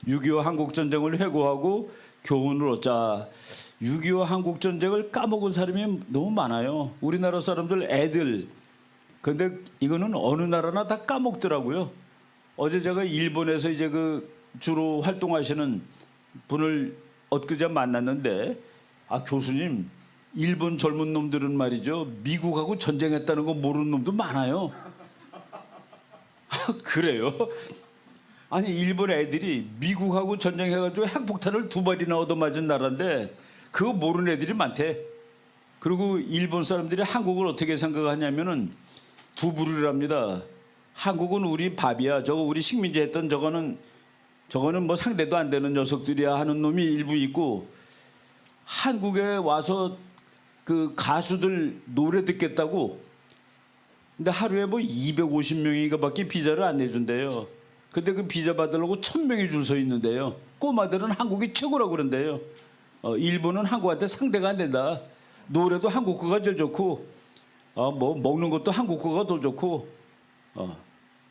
6.25 한국전쟁을 회고하고 교훈을 얻자. 6.25 한국전쟁을 까먹은 사람이 너무 많아요. 우리나라 사람들 애들. 근데 이거는 어느 나라나 다 까먹더라고요. 어제 제가 일본에서 이제 그 주로 활동하시는 분을 엊그제 만났는데, 아, 교수님, 일본 젊은 놈들은 말이죠, 미국하고 전쟁했다는 거 모르는 놈도 많아요. 그래요? 아니, 일본 애들이 미국하고 전쟁해가지고 핵폭탄을 2발이나 얻어맞은 나라인데 그거 모르는 애들이 많대. 그리고 일본 사람들이 한국을 어떻게 생각하냐면은 두 부류를 합니다. 한국은 우리 밥이야. 저거 우리 식민지 했던 저거는 뭐 상대도 안 되는 녀석들이야 하는 놈이 일부 있고, 한국에 와서 그 가수들 노래 듣겠다고 근데 하루에 뭐 250명인가 밖에 비자를 안 내준대요. 근데 그 비자 받으려고 1000명이 줄 서 있는데요. 꼬마들은 한국이 최고라고 그런대요. 일본은 한국한테 상대가 안 된다. 노래도 한국 거가 제일 좋고, 뭐 먹는 것도 한국 거가 더 좋고,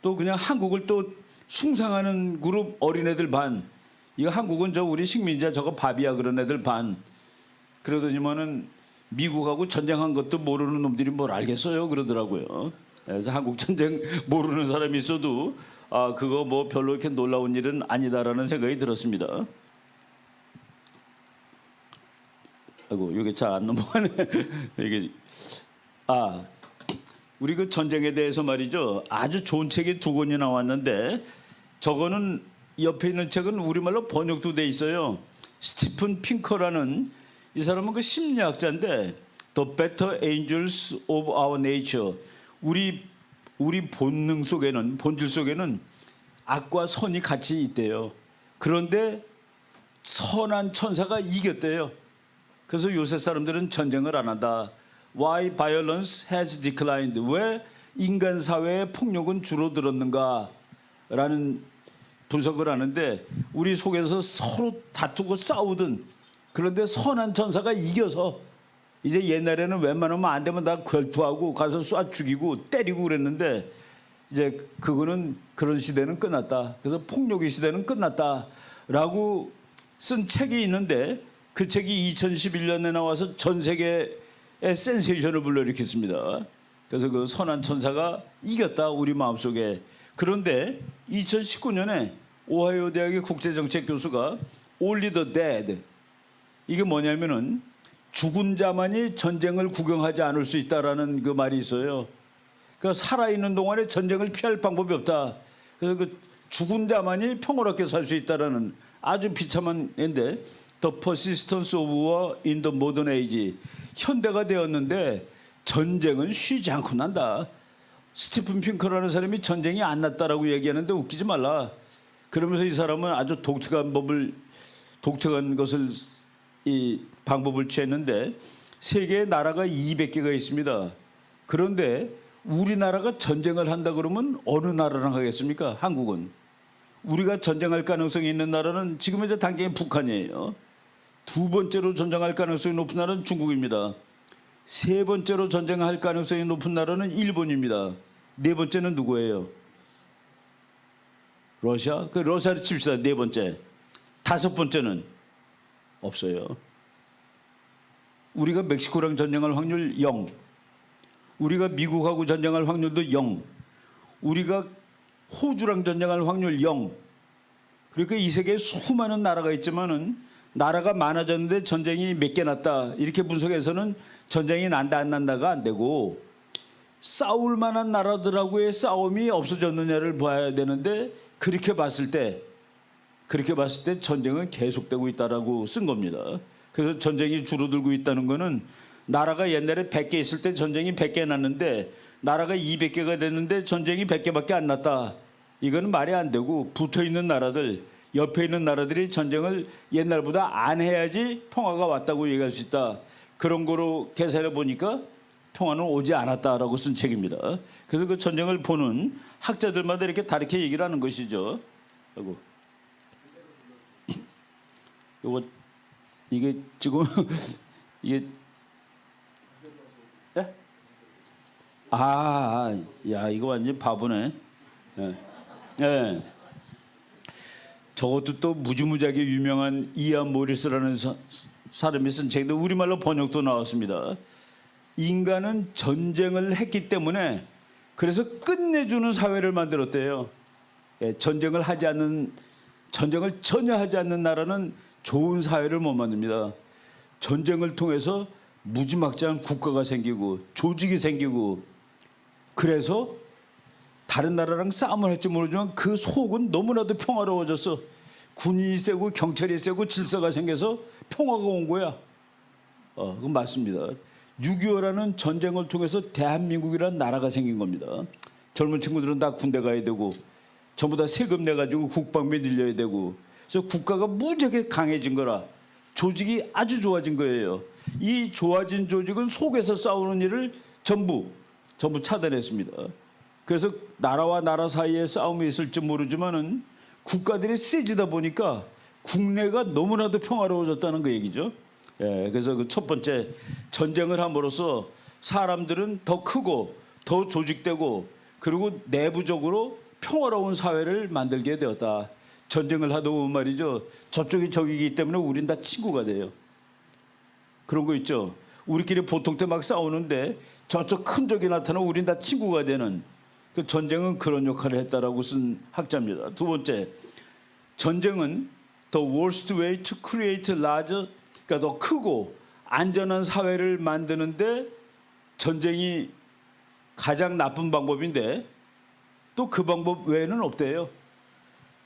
또 그냥 한국을 또 숭상하는 그룹 어린애들 반. 이거 한국은 저 우리 식민지야 저거 밥이야 그런 애들 반. 그러더니만은 미국하고 전쟁한 것도 모르는 놈들이 뭘 알겠어요 그러더라고요. 그래서 한국 전쟁 모르는 사람이 있어도 그거 뭐 별로 이렇게 놀라운 일은 아니다라는 생각이 들었습니다. 아이고 이게 잘 안 넘어가네. 이게 우리 그 전쟁에 대해서 말이죠, 아주 좋은 책이 2권이 나왔는데, 저거는 옆에 있는 책은 우리말로 번역도 돼 있어요. 스티픈 핑커라는 이 사람은 그 심리학자인데, The Better Angels of Our Nature, 우리 본능 속에는, 본질 속에는 악과 선이 같이 있대요. 그런데 선한 천사가 이겼대요. 그래서 요새 사람들은 전쟁을 안 한다. Why violence has declined? 왜 인간 사회의 폭력은 줄어들었는가? 라는 분석을 하는데, 우리 속에서 서로 다투고 싸우든, 그런데 선한 천사가 이겨서, 이제 옛날에는 웬만하면 안 되면 다 결투하고 가서 쏴 죽이고 때리고 그랬는데, 이제 그거는 그런 시대는 끝났다. 그래서 폭력의 시대는 끝났다라고 쓴 책이 있는데, 그 책이 2011년에 나와서 전 세계에 센세이션을 불러일으켰습니다. 그래서 그 선한 천사가 이겼다 우리 마음속에. 그런데 2019년에 오하이오 대학의 국제정책 교수가 Only the dead, 이게 뭐냐면은 죽은 자만이 전쟁을 구경하지 않을 수 있다라는 그 말이 있어요. 그러니까 살아있는 동안에 전쟁을 피할 방법이 없다. 그래서 그 죽은 자만이 평화롭게 살 수 있다라는 아주 비참한 애인데, The persistence of war in the modern age. 현대가 되었는데 전쟁은 쉬지 않고 난다. 스티픈 핑커라는 사람이 전쟁이 안 났다라고 얘기하는데 웃기지 말라. 그러면서 이 사람은 아주 독특한 것을 이 방법을 취했는데, 세계에 나라가 200개가 있습니다. 그런데 우리나라가 전쟁을 한다 그러면 어느 나라랑 하겠습니까? 한국은. 우리가 전쟁할 가능성이 있는 나라는 지금 이제 당장에 북한이에요. 2번째로 전쟁할 가능성이 높은 나라는 중국입니다. 3번째로 전쟁할 가능성이 높은 나라는 일본입니다. 4번째는 누구예요? 러시아? 그 러시아를 칩시다. 4번째. 5번째는 없어요. 우리가 멕시코랑 전쟁할 확률 0. 우리가 미국하고 전쟁할 확률도 0. 우리가 호주랑 전쟁할 확률 0. 그러니까 이 세계에 수많은 나라가 있지만은 나라가 많아졌는데 전쟁이 몇 개 났다 이렇게 분석해서는 전쟁이 난다 안 난다가 안 되고, 싸울 만한 나라들하고의 싸움이 없어졌느냐를 봐야 되는데, 그렇게 봤을 때 전쟁은 계속되고 있다라고 쓴 겁니다. 그래서 전쟁이 줄어들고 있다는 거는, 나라가 옛날에 100개 있을 때 전쟁이 100개 났는데 나라가 200개가 됐는데 전쟁이 100개밖에 안 났다. 이거는 말이 안 되고, 붙어있는 나라들, 옆에 있는 나라들이 전쟁을 옛날보다 안 해야지 평화가 왔다고 얘기할 수 있다. 그런 거로 계산해 보니까 평화는 오지 않았다라고 쓴 책입니다. 그래서 그 전쟁을 보는 학자들마다 이렇게 다르게 얘기를 하는 것이죠. 아이고. 이게 지금 이게 예? 야 이거 완전 바보네. 예. 예. 저것도 또 무지무지하게 유명한 이안 모리스라는 사람이 쓴 책인데 우리말로 번역도 나왔습니다. 인간은 전쟁을 했기 때문에 그래서 끝내주는 사회를 만들었대요. 전쟁을 전혀 하지 않는 나라는 좋은 사회를 못 만듭니다. 전쟁을 통해서 무지막지한 국가가 생기고 조직이 생기고 그래서 다른 나라랑 싸움을 할지 모르지만 그 속은 너무나도 평화로워져서 군인이 세고 경찰이 세고 질서가 생겨서 평화가 온 거야. 그건 맞습니다. 6.25라는 전쟁을 통해서 대한민국이라는 나라가 생긴 겁니다. 젊은 친구들은 다 군대 가야 되고 전부 다 세금 내가지고 국방비 늘려야 되고 그래서 국가가 무지하게 강해진 거라 조직이 아주 좋아진 거예요. 이 좋아진 조직은 속에서 싸우는 일을 전부 차단했습니다. 그래서 나라와 나라 사이에 싸움이 있을지 모르지만은 국가들이 세지다 보니까 국내가 너무나도 평화로워졌다는 그 얘기죠. 그래서 그 첫 번째 전쟁을 함으로써 사람들은 더 크고 더 조직되고 그리고 내부적으로 평화로운 사회를 만들게 되었다. 전쟁을 하다 보면 말이죠. 저쪽이 적이기 때문에 우린 다 친구가 돼요. 그런 거 있죠. 우리끼리 보통 때 막 싸우는데 저쪽 큰 적이 나타나면 우린 다 친구가 되는 그 전쟁은 그런 역할을 했다라고 쓴 학자입니다. 두 번째, 전쟁은 the worst way to create larger, 그러니까 더 크고 안전한 사회를 만드는데 전쟁이 가장 나쁜 방법인데 또 그 방법 외에는 없대요.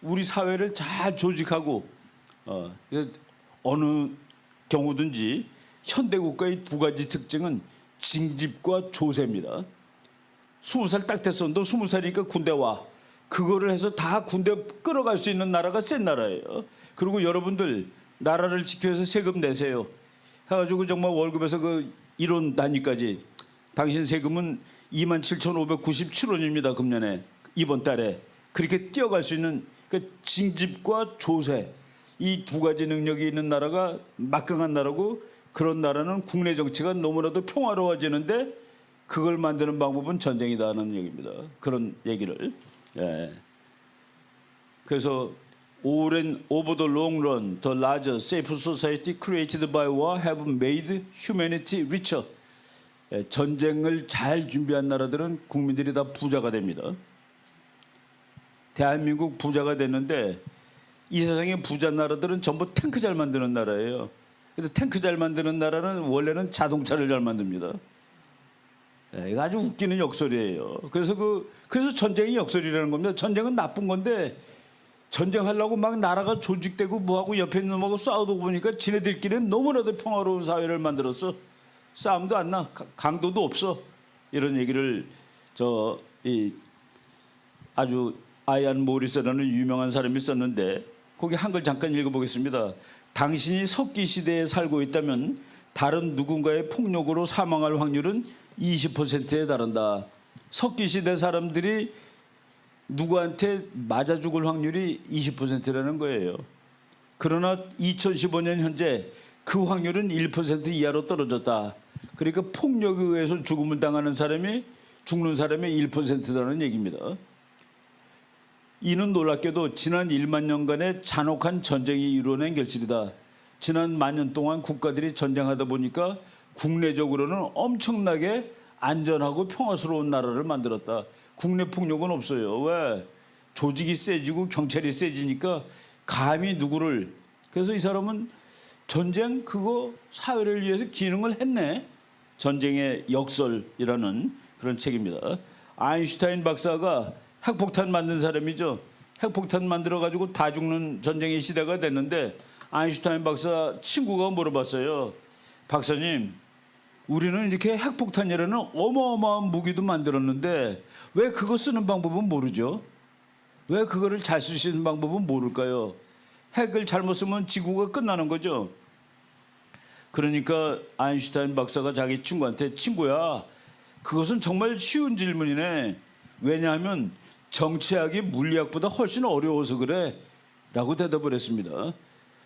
우리 사회를 잘 조직하고 어느 경우든지 현대 국가의 두 가지 특징은 징집과 조세입니다. 20살 딱 됐었는데 20살이니까 군대 와. 그거를 해서 다 군대 끌어갈 수 있는 나라가 센 나라예요. 그리고 여러분들 나라를 지켜서 세금 내세요. 해가지고 정말 월급에서 그 이론 단위까지 당신 세금은 27,597원입니다. 금년에 이번 달에 그렇게 뛰어갈 수 있는 그 징집과 조세 이 두 가지 능력이 있는 나라가 막강한 나라고 그런 나라는 국내 정치가 너무나도 평화로워지는데 그걸 만드는 방법은 전쟁이다는 얘기입니다. 그런 얘기를. 그래서 over the long run, the larger, safer society created by war have made humanity richer. 전쟁을 잘 준비한 나라들은 국민들이 다 부자가 됩니다. 대한민국 부자가 됐는데 이 세상의 부자 나라들은 전부 탱크 잘 만드는 나라예요. 그래서 탱크 잘 만드는 나라는 원래는 자동차를 잘 만듭니다. 이거 아주 웃기는 역설이에요. 그래서 전쟁이 역설이라는 겁니다. 전쟁은 나쁜 건데 전쟁하려고 막 나라가 조직되고 뭐하고 옆에 있는 놈하고 싸우다 보니까 지네들끼리는 너무나도 평화로운 사회를 만들었어. 싸움도 안 나, 강도도 없어. 이런 얘기를 아주 아이안 모리스라는 유명한 사람이 썼는데 거기 한글 잠깐 읽어보겠습니다. 당신이 석기 시대에 살고 있다면 다른 누군가의 폭력으로 사망할 확률은 20%에 달한다. 석기 시대 사람들이 누구한테 맞아 죽을 확률이 20%라는 거예요. 그러나 2015년 현재 그 확률은 1% 이하로 떨어졌다. 그러니까 폭력에 의해서 죽음을 당하는 사람이 죽는 사람의 1%라는 얘기입니다. 이는 놀랍게도 지난 1만 년간의 잔혹한 전쟁이 이루어낸 결실이다. 지난 만 년 동안 국가들이 전쟁하다 보니까 국내적으로는 엄청나게 안전하고 평화스러운 나라를 만들었다. 국내 폭력은 없어요. 왜? 조직이 세지고 경찰이 세지니까 감히 누구를. 그래서 이 사람은 전쟁 그거 사회를 위해서 기능을 했네. 전쟁의 역설이라는 그런 책입니다. 아인슈타인 박사가 핵폭탄 만든 사람이죠. 핵폭탄 만들어가지고 다 죽는 전쟁의 시대가 됐는데 아인슈타인 박사 친구가 물어봤어요. 박사님, 우리는 이렇게 핵폭탄이라는 어마어마한 무기도 만들었는데 왜 그거 쓰는 방법은 모르죠? 왜 그거를 잘 쓰시는 방법은 모를까요? 핵을 잘못 쓰면 지구가 끝나는 거죠. 그러니까 아인슈타인 박사가 자기 친구한테 친구야, 그것은 정말 쉬운 질문이네. 왜냐하면 정치학이 물리학보다 훨씬 어려워서 그래 라고 대답을 했습니다.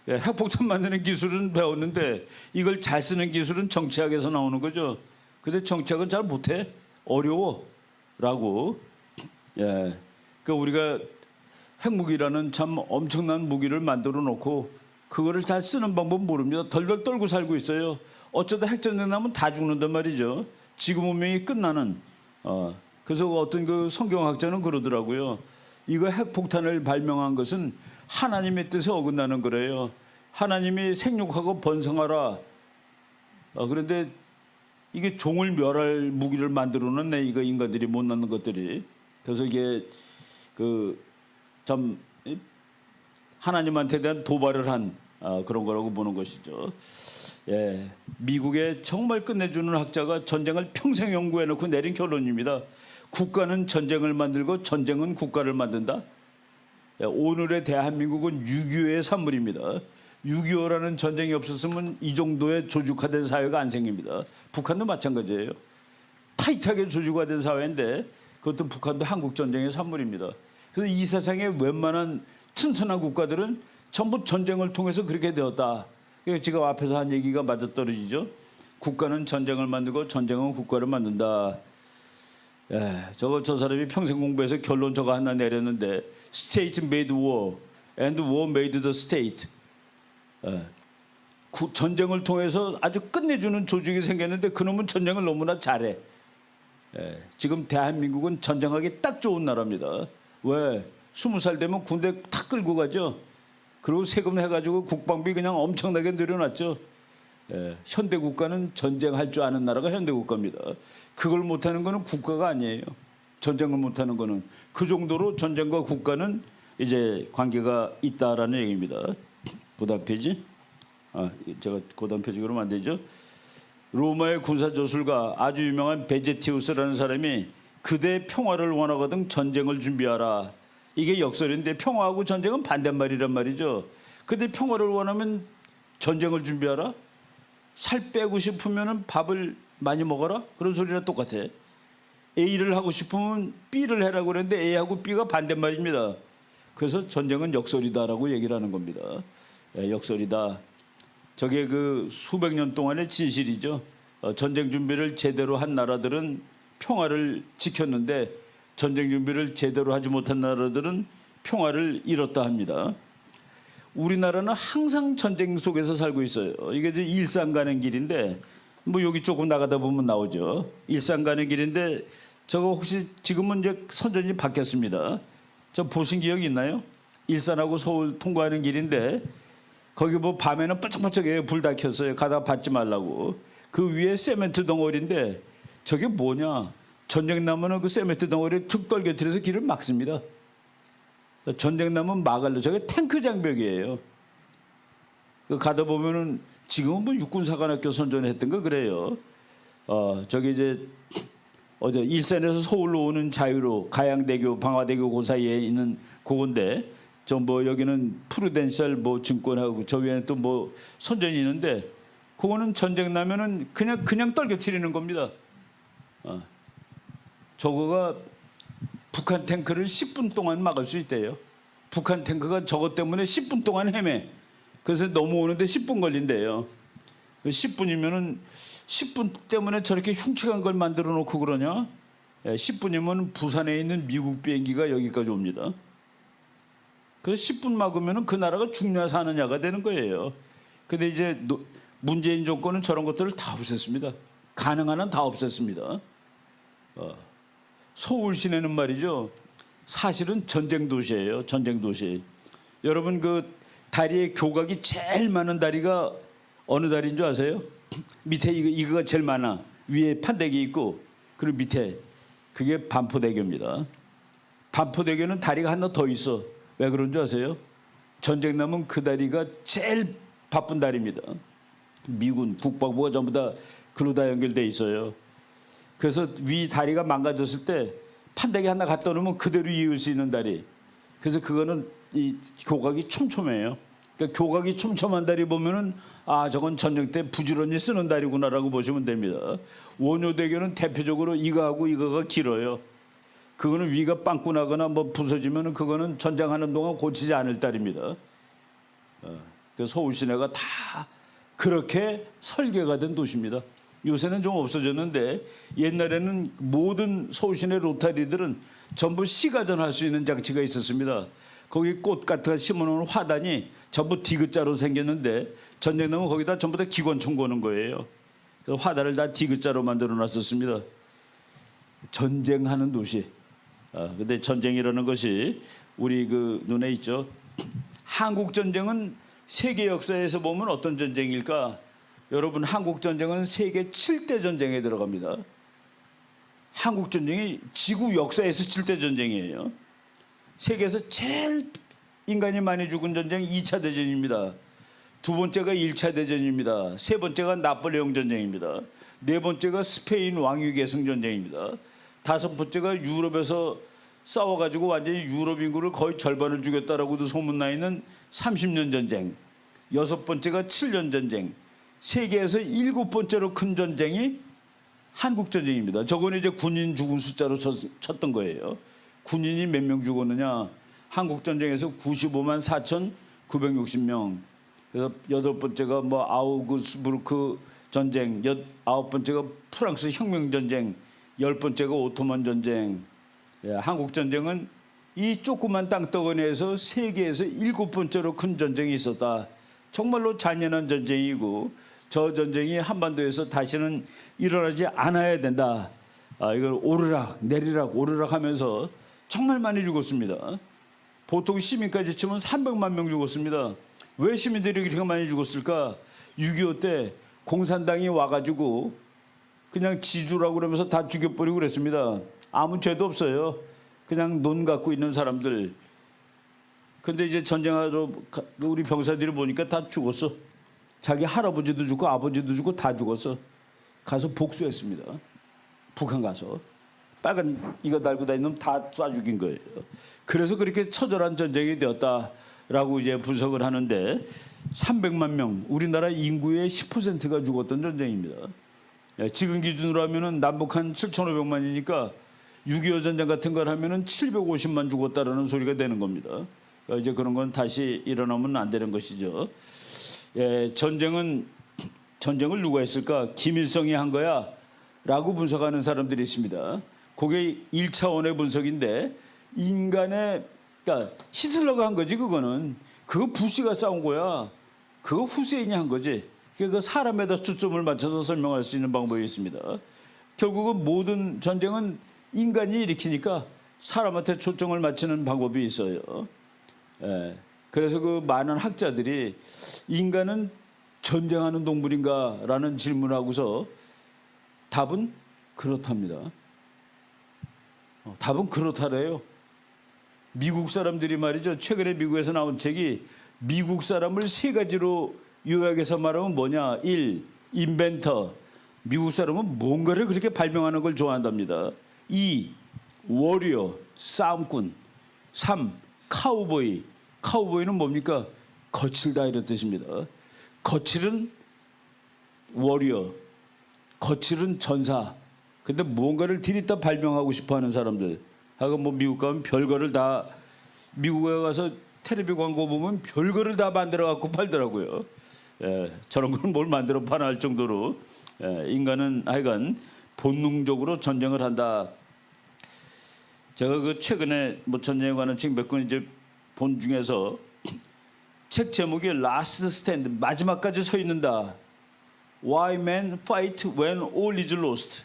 핵폭탄 만드는 기술은 배웠는데 이걸 잘 쓰는 기술은 정치학에서 나오는 거죠. 근데 정치학은 잘 못해. 어려워 라고. 그러니까 우리가 핵무기라는 참 엄청난 무기를 만들어 놓고 그거를 잘 쓰는 방법 모릅니다. 덜덜 떨고 살고 있어요. 어쩌다 핵전쟁 나면 다 죽는단 말이죠. 지구 문명이 끝나는. 그래서 어떤 그 성경학자는 그러더라고요. 이거 핵폭탄을 발명한 것은 하나님의 뜻에 어긋나는 거래요. 하나님이 생육하고 번성하라. 그런데 이게 종을 멸할 무기를 만들어는 이거 인간들이 못 낳는 것들이. 그래서 이게 그 참 하나님한테 대한 도발을 한 그런 거라고 보는 것이죠. 예, 미국의 정말 끝내주는 학자가 전쟁을 평생 연구해놓고 내린 결론입니다. 국가는 전쟁을 만들고 전쟁은 국가를 만든다. 예, 오늘의 대한민국은 6.25의 산물입니다. 6.25라는 전쟁이 없었으면 이 정도의 조직화된 사회가 안 생깁니다. 북한도 마찬가지예요. 타이트하게 조직화된 사회인데 그것도 북한도 한국전쟁의 산물입니다. 그래서 이 세상의 웬만한 튼튼한 국가들은 전부 전쟁을 통해서 그렇게 되었다. 그러니까 지금 앞에서 한 얘기가 맞아떨어지죠. 국가는 전쟁을 만들고 전쟁은 국가를 만든다. 예, 저 사람이 평생 공부해서 결론 저거 하나 내렸는데 State made war and war made the state. 전쟁을 통해서 아주 끝내주는 조직이 생겼는데 그놈은 전쟁을 너무나 잘해. 지금 대한민국은 전쟁하기 딱 좋은 나라입니다. 왜? 20살 되면 군대 탁 끌고 가죠. 그리고 세금 해가지고 국방비 그냥 엄청나게 늘여놨죠. 현대 국가는 전쟁할 줄 아는 나라가 현대 국가입니다. 그걸 못하는 거는 국가가 아니에요. 전쟁을 못하는 거는. 그 정도로 전쟁과 국가는 이제 관계가 있다라는 얘기입니다. 그다음 페이지. 제가 그다음 페이지 그러면 안 되죠. 로마의 군사 저술가 아주 유명한 베제티우스라는 사람이 그대 평화를 원하거든 전쟁을 준비하라. 이게 역설인데 평화하고 전쟁은 반대말이란 말이죠. 그대 평화를 원하면 전쟁을 준비하라. 살 빼고 싶으면 밥을 많이 먹어라. 그런 소리랑 똑같아. A를 하고 싶으면 B를 해라고 그랬는데 A하고 B가 반대말입니다. 그래서 전쟁은 역설이다라고 얘기를 하는 겁니다. 역설이다. 저게 그 수백 년 동안의 진실이죠. 전쟁 준비를 제대로 한 나라들은 평화를 지켰는데 전쟁 준비를 제대로 하지 못한 나라들은 평화를 잃었다 합니다. 우리나라는 항상 전쟁 속에서 살고 있어요. 이게 이제 일산 가는 길인데 뭐 여기 조금 나가다 보면 나오죠. 일산 가는 길인데 저거 혹시 지금은 이제 선전이 바뀌었습니다. 저 보신 기억이 있나요? 일산하고 서울 통과하는 길인데 거기 뭐 밤에는 반짝반짝해요. 불 다 켰어요. 가다가 받지 말라고. 그 위에 세멘트 덩어리인데 저게 뭐냐? 전쟁 나면은 그 세멘트 덩어리에 툭 떨겨뜨려서 길을 막습니다. 전쟁 나면 막을래. 저게 탱크 장벽이에요. 가다 보면은 지금은 뭐 육군사관학교 선전했던 거 그래요. 저기 이제 어제 일산에서 서울로 오는 자유로 가양대교, 방화대교 그 사이에 있는 그건데 저 뭐 여기는 프루덴셜 뭐 증권하고 저 위에는 또 뭐 선전이 있는데 그거는 전쟁 나면은 그냥 떨겨뜨리는 겁니다. 저거가 북한 탱크를 10분 동안 막을 수 있대요. 북한 탱크가 저것 때문에 10분 동안 헤매. 그래서 넘어오는데 10분 걸린대요. 10분이면은 10분 때문에 저렇게 흉측한 걸 만들어 놓고 그러냐? 10분이면 부산에 있는 미국 비행기가 여기까지 옵니다. 그래서 10분 막으면은 그 나라가 죽냐 사느냐가 되는 거예요. 근데 이제 문재인 정권은 저런 것들을 다 없앴습니다. 가능한 한 다 없앴습니다. 서울 시내는 말이죠. 사실은 전쟁 도시예요. 전쟁 도시. 여러분 그 다리의 교각이 제일 많은 다리가 어느 다리인 줄 아세요? 밑에 이거가 제일 많아. 위에 판대기 있고 그리고 밑에 그게 반포대교입니다. 반포대교는 다리가 하나 더 있어. 왜 그런 줄 아세요? 전쟁 나면 그 다리가 제일 바쁜 다리입니다. 미군 국방부가 전부 다 그로 다 연결돼 있어요. 그래서 위 다리가 망가졌을 때 판대기 하나 갖다 놓으면 그대로 이을 수 있는 다리. 그래서 그거는 이 교각이 촘촘해요. 그러니까 교각이 촘촘한 다리 보면은 저건 전쟁 때 부지런히 쓰는 다리구나라고 보시면 됩니다. 원효대교는 대표적으로 이거하고 이거가 길어요. 그거는 위가 빵꾸 나거나 뭐 부서지면은 그거는 전쟁하는 동안 고치지 않을 다리입니다. 그 서울 시내가 다 그렇게 설계가 된 도시입니다. 요새는 좀 없어졌는데 옛날에는 모든 서울 시내 로타리들은 전부 시가전할 수 있는 장치가 있었습니다. 거기 꽃 같은 거 심어놓은 화단이 전부 디귿자로 생겼는데 전쟁 나면 거기다 전부 다 기관총 거는 거예요. 그래서 화단을 다 디귿자로 만들어 놨었습니다. 전쟁하는 도시. 근데 전쟁이라는 것이 우리 그 눈에 있죠. 한국 전쟁은 세계 역사에서 보면 어떤 전쟁일까? 여러분, 한국 전쟁은 세계 7대 전쟁에 들어갑니다. 한국 전쟁이 지구 역사에서 7대 전쟁이에요. 세계에서 제일 인간이 많이 죽은 전쟁 2차 대전입니다. 두 번째가 1차 대전입니다. 세 번째가 나폴레옹 전쟁입니다. 네 번째가 스페인 왕위 계승 전쟁입니다. 다섯 번째가 유럽에서 싸워가지고 완전히 유럽 인구를 거의 절반을 죽였다라고도 소문나 있는 30년 전쟁. 여섯 번째가 7년 전쟁. 세계에서 일곱 번째로 큰 전쟁이 한국 전쟁입니다. 저거는 이제 군인 죽은 숫자로 쳤던 거예요. 군인이 몇 명 죽었느냐? 한국 전쟁에서 95만 4,960명. 그래서 여덟 번째가 뭐 아우구스부르크 전쟁, 아홉 번째가 프랑스 혁명 전쟁, 열 번째가 오토만 전쟁. 한국 전쟁은 이 조그만 땅덩어리에서 세계에서 일곱 번째로 큰 전쟁이 있었다. 정말로 잔인한 전쟁이고 저 전쟁이 한반도에서 다시는 일어나지 않아야 된다. 이걸 오르락 내리락 오르락 하면서 정말 많이 죽었습니다. 보통 시민까지 치면 300만 명 죽었습니다. 왜 시민들이 그렇게 많이 죽었을까? 6.25 때 공산당이 와가지고 그냥 지주라고 그러면서 다 죽여버리고 그랬습니다. 아무 죄도 없어요. 그냥 논 갖고 있는 사람들. 근데 이제 전쟁하러 우리 병사들이 보니까 다 죽었어. 자기 할아버지도 죽고 아버지도 죽고 다 죽었어. 가서 복수했습니다. 북한 가서. 빨간 이거 달고 다니는 놈 다 쏴 죽인 거예요. 그래서 그렇게 처절한 전쟁이 되었다라고 이제 분석을 하는데 300만 명, 우리나라 인구의 10%가 죽었던 전쟁입니다. 지금 기준으로 하면은 남북한 7,500만이니까 6.25 전쟁 같은 걸 하면은 750만 죽었다라는 소리가 되는 겁니다. 그러니까 이제 그런 건 다시 일어나면 안 되는 것이죠. 전쟁을 누가 했을까? 김일성이 한 거야 라고 분석하는 사람들이 있습니다. 그게 1차원의 분석인데 인간의, 그러니까 히틀러가 한 거지. 그거는 그거 부시가 싸운 거야. 그거 후세인이 한 거지. 그 사람에다 초점을 맞춰서 설명할 수 있는 방법이 있습니다. 결국은 모든 전쟁은 인간이 일으키니까 사람한테 초점을 맞추는 방법이 있어요. 그래서 그 많은 학자들이 인간은 전쟁하는 동물인가라는 질문을 하고서 답은 그렇답니다. 답은 그렇다래요. 미국 사람들이 말이죠. 최근에 미국에서 나온 책이 미국 사람을 세 가지로 요약해서 말하면 뭐냐. 1. 인벤터. 미국 사람은 뭔가를 그렇게 발명하는 걸 좋아한답니다. 2. 워리어. 싸움꾼. 3. 카우보이. 카우보이는 뭡니까? 거칠다 이런 뜻입니다. 거칠은 워리어. 거칠은 전사. 근데 뭔가를 들이다 발명하고 싶어하는 사람들. 하고 뭐 미국 가면 별거를 다, 미국에 가서 텔레비 광고 보면 별거를 다 만들어 갖고 팔더라고요. 저런 걸 뭘 만들어 파나 할 정도로 인간은 하여간 본능적으로 전쟁을 한다. 제가 그 최근에 뭐 전쟁에 관한 책 몇 권 이제 본 중에서 책 제목이 Last Stand, 마지막까지 서 있는다. Why men fight when all is lost.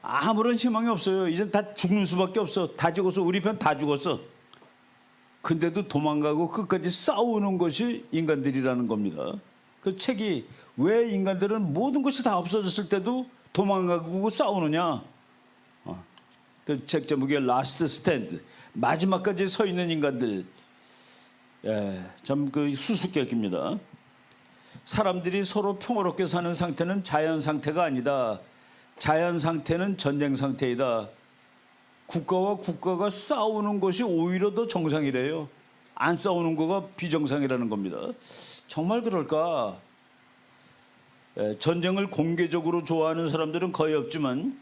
아무런 희망이 없어요. 이젠 다 죽는 수밖에 없어. 다 죽었어. 우리 편 다 죽었어. 근데도 도망가고 끝까지 싸우는 것이 인간들이라는 겁니다. 그 책이 왜 인간들은 모든 것이 다 없어졌을 때도 도망가고 싸우느냐. 그 책 제목이 Last Stand, 마지막까지 서 있는 인간들. 참 그 수수께끼입니다. 사람들이 서로 평화롭게 사는 상태는 자연 상태가 아니다. 자연 상태는 전쟁 상태이다. 국가와 국가가 싸우는 것이 오히려 더 정상이래요. 안 싸우는 거가 비정상이라는 겁니다. 정말 그럴까? 전쟁을 공개적으로 좋아하는 사람들은 거의 없지만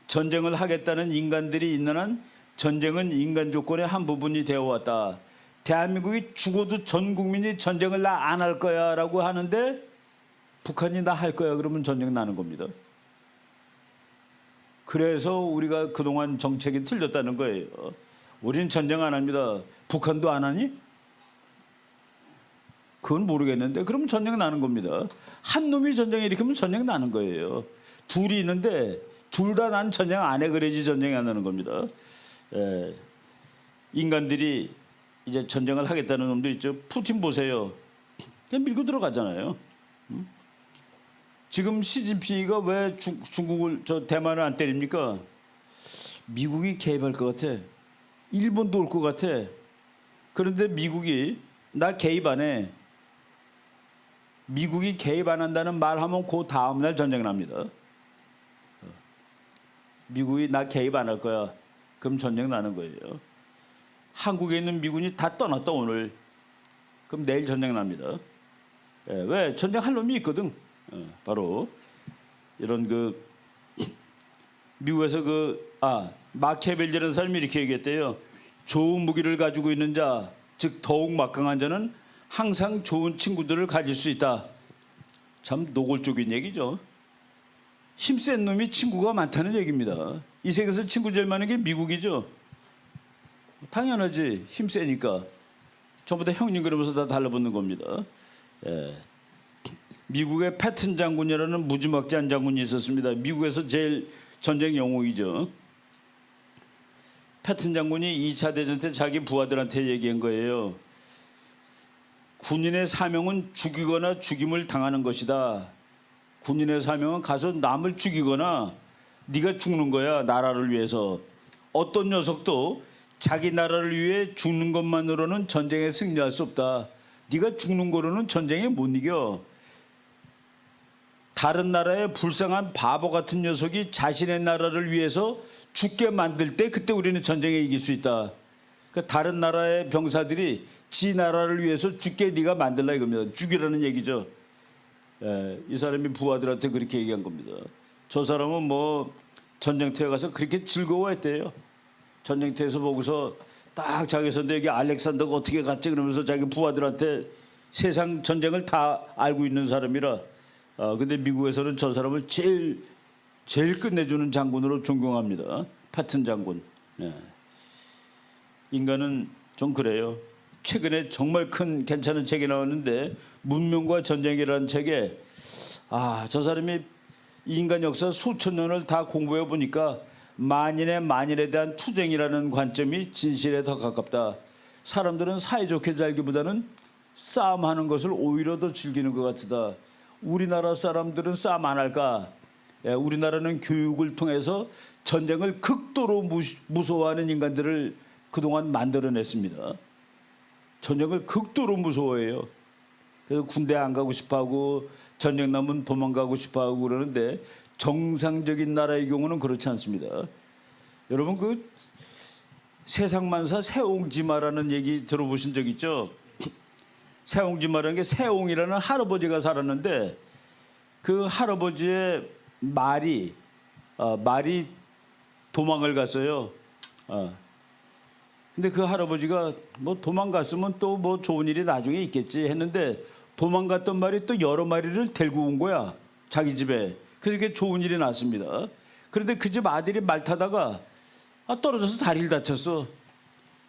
전쟁을 하겠다는 인간들이 있는 한 전쟁은 인간 조건의 한 부분이 되어왔다. 대한민국이 죽어도 전 국민이 전쟁을 나 안 할 거야 라고 하는데 북한이 나 할 거야 그러면 전쟁 나는 겁니다. 그래서 우리가 그동안 정책이 틀렸다는 거예요. 우리는 전쟁 안 합니다. 북한도 안 하니? 그건 모르겠는데 그럼 전쟁 나는 겁니다. 한 놈이 전쟁 일으키면 전쟁 나는 거예요. 둘이 있는데 둘 다 난 전쟁 안 해 그래야지 전쟁이 안 나는 겁니다. 인간들이 이제 전쟁을 하겠다는 놈들 있죠. 푸틴 보세요. 그냥 밀고 들어가잖아요. 지금 시진핑이가 왜 중국을 대만을 안 때립니까? 미국이 개입할 것 같아. 일본도 올 것 같아. 그런데 미국이 나 개입 안 해. 미국이 개입 안 한다는 말하면 그 다음날 전쟁 납니다. 미국이 나 개입 안 할 거야. 그럼 전쟁 나는 거예요. 한국에 있는 미군이 다 떠났다 오늘. 그럼 내일 전쟁 납니다. 왜? 전쟁할 놈이 있거든. 바로 이런 미국에서 마키아벨리라는 사람이 이렇게 얘기했대요. 좋은 무기를 가지고 있는 자, 즉 더욱 막강한 자는 항상 좋은 친구들을 가질 수 있다. 참 노골적인 얘기죠. 힘센 놈이 친구가 많다는 얘기입니다. 이 세계에서 친구 제일 많은 게 미국이죠. 당연하지. 힘세니까. 전부 다 형님 그러면서 다 달라붙는 겁니다. 미국의 패튼 장군이라는 무지막지한 장군이 있었습니다. 미국에서 제일 전쟁 영웅이죠. 패튼 장군이 2차 대전 때 자기 부하들한테 얘기한 거예요. 군인의 사명은 죽이거나 죽임을 당하는 것이다. 군인의 사명은 가서 남을 죽이거나 네가 죽는 거야. 나라를 위해서. 어떤 녀석도 자기 나라를 위해 죽는 것만으로는 전쟁에 승리할 수 없다. 네가 죽는 거로는 전쟁에 못 이겨. 다른 나라의 불쌍한 바보 같은 녀석이 자신의 나라를 위해서 죽게 만들 때 그때 우리는 전쟁에 이길 수 있다. 그러니까 다른 나라의 병사들이 지 나라를 위해서 죽게 네가 만들라 이겁니다. 죽이라는 얘기죠. 이 사람이 부하들한테 그렇게 얘기한 겁니다. 저 사람은 뭐 전쟁터에 가서 그렇게 즐거워했대요. 전쟁터에서 보고서 딱 자기서 여기 알렉산더가 어떻게 갔지 그러면서 자기 부하들한테 세상 전쟁을 다 알고 있는 사람이라. 근데 미국에서는 저 사람을 제일 끝내주는 장군으로 존경합니다. 패튼 장군. 인간은 좀 그래요. 최근에 정말 큰 괜찮은 책이 나왔는데 문명과 전쟁이라는 책에 저 사람이 인간 역사 수천 년을 다 공부해 보니까 만인의 만인에 대한 투쟁이라는 관점이 진실에 더 가깝다. 사람들은 사이좋게 살기보다는 싸움하는 것을 오히려 더 즐기는 것 같다. 우리나라 사람들은 싸움 안 할까? 우리나라는 교육을 통해서 전쟁을 극도로 무서워하는 인간들을 그동안 만들어냈습니다. 전쟁을 극도로 무서워해요. 그래서 군대 안 가고 싶어하고 전쟁 나면 도망가고 싶어하고 그러는데 정상적인 나라의 경우는 그렇지 않습니다. 여러분 세상만사 세옹지마라는 얘기 들어보신 적 있죠? 세옹지마라는 게 세옹이라는 할아버지가 살았는데 그 할아버지의 말이 도망을 갔어요. 근데 그 할아버지가 뭐 도망갔으면 또 뭐 좋은 일이 나중에 있겠지 했는데 도망갔던 말이 또 여러 마리를 데리고 온 거야. 자기 집에. 그래서 그게 좋은 일이 났습니다. 그런데 그 집 아들이 말 타다가 떨어져서 다리를 다쳤어.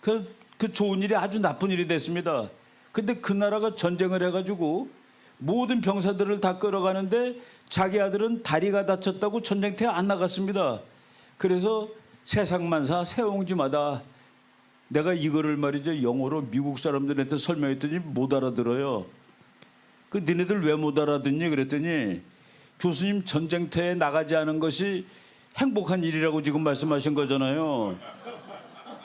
그 좋은 일이 아주 나쁜 일이 됐습니다. 근데 그 나라가 전쟁을 해가지고 모든 병사들을 다 끌어가는데 자기 아들은 다리가 다쳤다고 전쟁터에 안 나갔습니다. 그래서 세상만사 세옹지마다 내가 이거를 말이죠 영어로 미국 사람들한테 설명했더니 못 알아들어요. 너네들 왜 못 알아듣니 그랬더니 교수님 전쟁터에 나가지 않은 것이 행복한 일이라고 지금 말씀하신 거잖아요.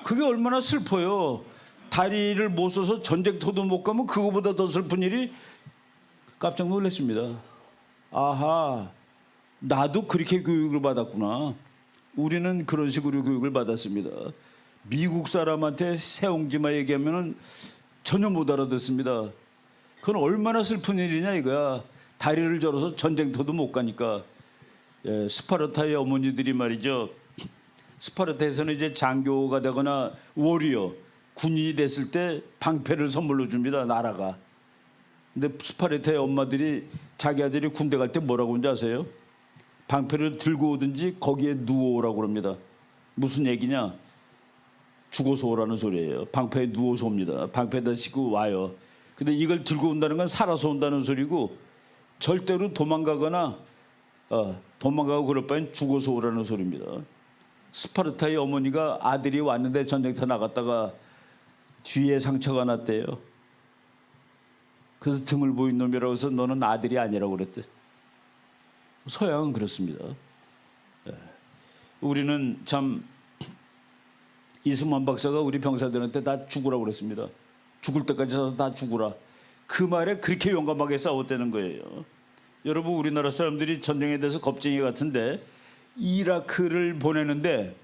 그게 얼마나 슬퍼요. 다리를 못 써서 전쟁터도 못 가면 그거보다 더 슬픈 일이. 깜짝 놀랐습니다. 아하, 나도 그렇게 교육을 받았구나. 우리는 그런 식으로 교육을 받았습니다. 미국 사람한테 세옹지마 얘기하면 전혀 못 알아듣습니다. 그건 얼마나 슬픈 일이냐 이거야. 다리를 절어서 전쟁터도 못 가니까. 스파르타의 어머니들이 말이죠. 스파르타에서는 이제 장교가 되거나 워리어, 군인이 됐을 때 방패를 선물로 줍니다. 나라가. 근데 스파르타의 엄마들이 자기 아들이 군대 갈 때 뭐라고 하는지 아세요? 방패를 들고 오든지 거기에 누워오라고 합니다. 무슨 얘기냐? 죽어서 오라는 소리예요. 방패에 누워서 옵니다. 방패에다 싣고 와요. 근데 이걸 들고 온다는 건 살아서 온다는 소리고 절대로 도망가거나 도망가고 그럴 바엔 죽어서 오라는 소리입니다. 스파르타의 어머니가 아들이 왔는데 전쟁터 나갔다가 뒤에 상처가 났대요. 그래서 등을 보인 놈이라고 해서 너는 아들이 아니라고 그랬대. 서양은 그렇습니다. 우리는 참 이승만 박사가 우리 병사들한테 다 죽으라고 그랬습니다. 죽을 때까지 다 죽으라. 그 말에 그렇게 용감하게 싸웠다는 거예요. 여러분, 우리나라 사람들이 전쟁에 대해서 겁쟁이 같은데 이라크를 보내는데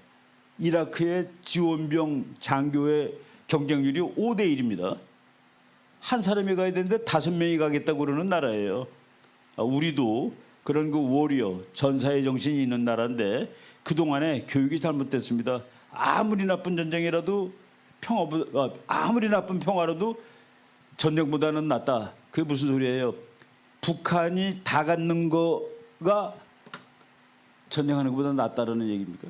이라크의 지원병 장교의 경쟁률이 5대 1입니다. 한 사람이 가야 되는데 5명이 가겠다고 그러는 나라예요. 우리도 그런 그 워리어 전사의 정신이 있는 나라인데 그동안에 교육이 잘못됐습니다. 아무리 나쁜 전쟁이라도 아무리 나쁜 평화라도 전쟁보다는 낫다. 그게 무슨 소리예요? 북한이 다 갖는 거가 전쟁하는 것보다 낫다라는 얘기입니까?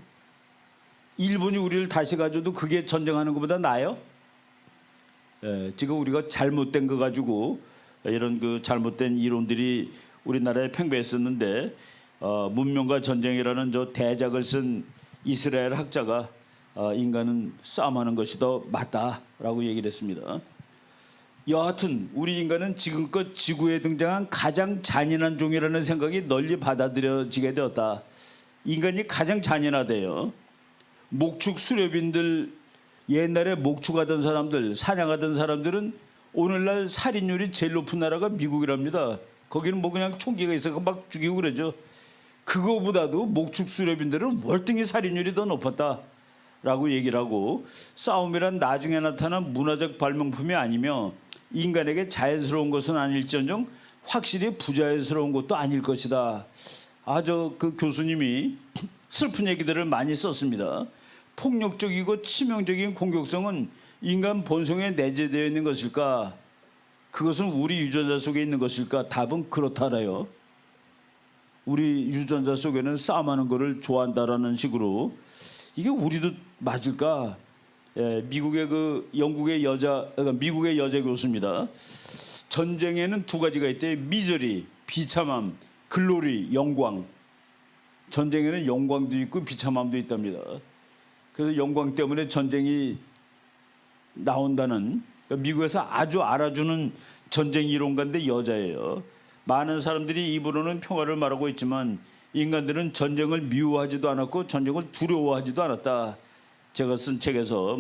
일본이 우리를 다시 가져도 그게 전쟁하는 것보다 나아요? 지금 우리가 잘못된 거 가지고 이런 그 잘못된 이론들이 우리나라에 팽배했었는데 문명과 전쟁이라는 저 대작을 쓴 이스라엘 학자가 인간은 싸움하는 것이 더 맞다라고 얘기를 했습니다. 여하튼 우리 인간은 지금껏 지구에 등장한 가장 잔인한 종이라는 생각이 널리 받아들여지게 되었다. 인간이 가장 잔인하대요. 목축 수렵인들, 옛날에 목축하던 사람들, 사냥하던 사람들은 오늘날 살인율이 제일 높은 나라가 미국이랍니다. 거기는 뭐 그냥 총기가 있어서 막 죽이고 그러죠. 그거보다도 목축 수렵인들은 월등히 살인율이 더 높았다라고 얘기를 하고, 싸움이란 나중에 나타난 문화적 발명품이 아니며 인간에게 자연스러운 것은 아닐지언정 확실히 부자연스러운 것도 아닐 것이다. 그 교수님이 슬픈 얘기들을 많이 썼습니다. 폭력적이고 치명적인 공격성은 인간 본성에 내재되어 있는 것일까? 그것은 우리 유전자 속에 있는 것일까? 답은 그렇다래요. 우리 유전자 속에는 싸움하는 거를 좋아한다라는 식으로. 이게 우리도 맞을까? 미국의 미국의 여자 교수입니다. 전쟁에는 두 가지가 있대요. 미저리, 비참함, 글로리, 영광. 전쟁에는 영광도 있고 비참함도 있답니다. 그래서 영광 때문에 전쟁이 나온다는, 미국에서 아주 알아주는 전쟁 이론가인데 여자예요. 많은 사람들이 입으로는 평화를 말하고 있지만 인간들은 전쟁을 미워하지도 않았고 전쟁을 두려워하지도 않았다. 제가 쓴 책에서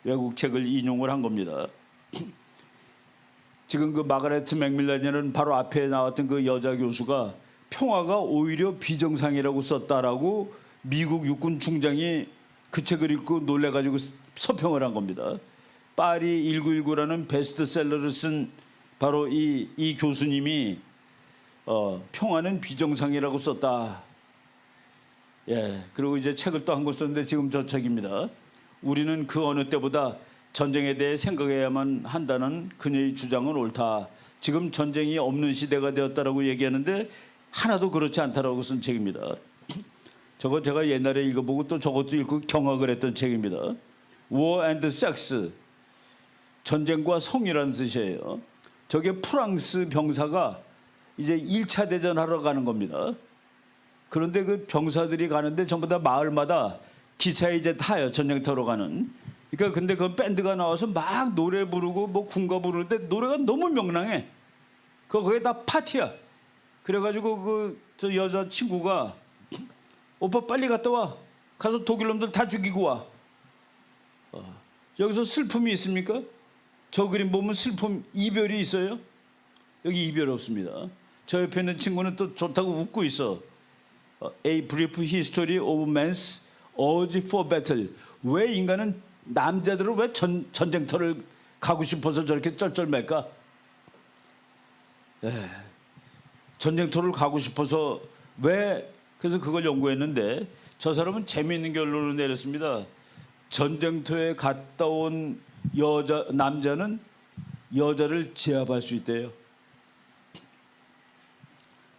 외국 책을 인용을 한 겁니다. 지금 그 마가레트 맥밀런이라는 바로 앞에 나왔던 그 여자 교수가 평화가 오히려 비정상이라고 썼다라고 미국 육군 중장이 그 책을 읽고 놀래가지고 서평을 한 겁니다. 파리 1919라는 베스트셀러를 쓴 바로 이 교수님이 평화는 비정상이라고 썼다. 그리고 이제 책을 또 한 권 썼는데 지금 저 책입니다. 우리는 그 어느 때보다 전쟁에 대해 생각해야만 한다는 그녀의 주장은 옳다. 지금 전쟁이 없는 시대가 되었다라고 얘기하는데 하나도 그렇지 않다라고 쓴 책입니다. 저거 제가 옛날에 읽어보고 또 저것도 읽고 경악을 했던 책입니다. War and Sex, 전쟁과 성이라는 뜻이에요. 저게 프랑스 병사가 이제 1차 대전 하러 가는 겁니다. 그런데 그 병사들이 가는데 전부 다 마을마다 기차에 이제 타요. 전쟁터로 가는. 그러니까 근데 그 밴드가 나와서 막 노래 부르고 군가 부르는데 노래가 너무 명랑해. 거기에 다 파티야. 그래가지고 저 여자 친구가 오빠 빨리 갔다 와. 가서 독일 놈들 다 죽이고 와. 여기서 슬픔이 있습니까? 저 그림 보면 슬픔, 이별이 있어요? 여기 이별 없습니다. 저 옆에 있는 친구는 또 좋다고 웃고 있어. A brief history of man's urge for battle. 왜 인간은 남자들은 왜 전쟁터를 가고 싶어서 저렇게 쩔쩔맬까? 전쟁터를 가고 싶어서 왜? 그래서 그걸 연구했는데 저 사람은 재미있는 결론을 내렸습니다. 전쟁터에 갔다 온 남자는 여자를 제압할 수 있대요.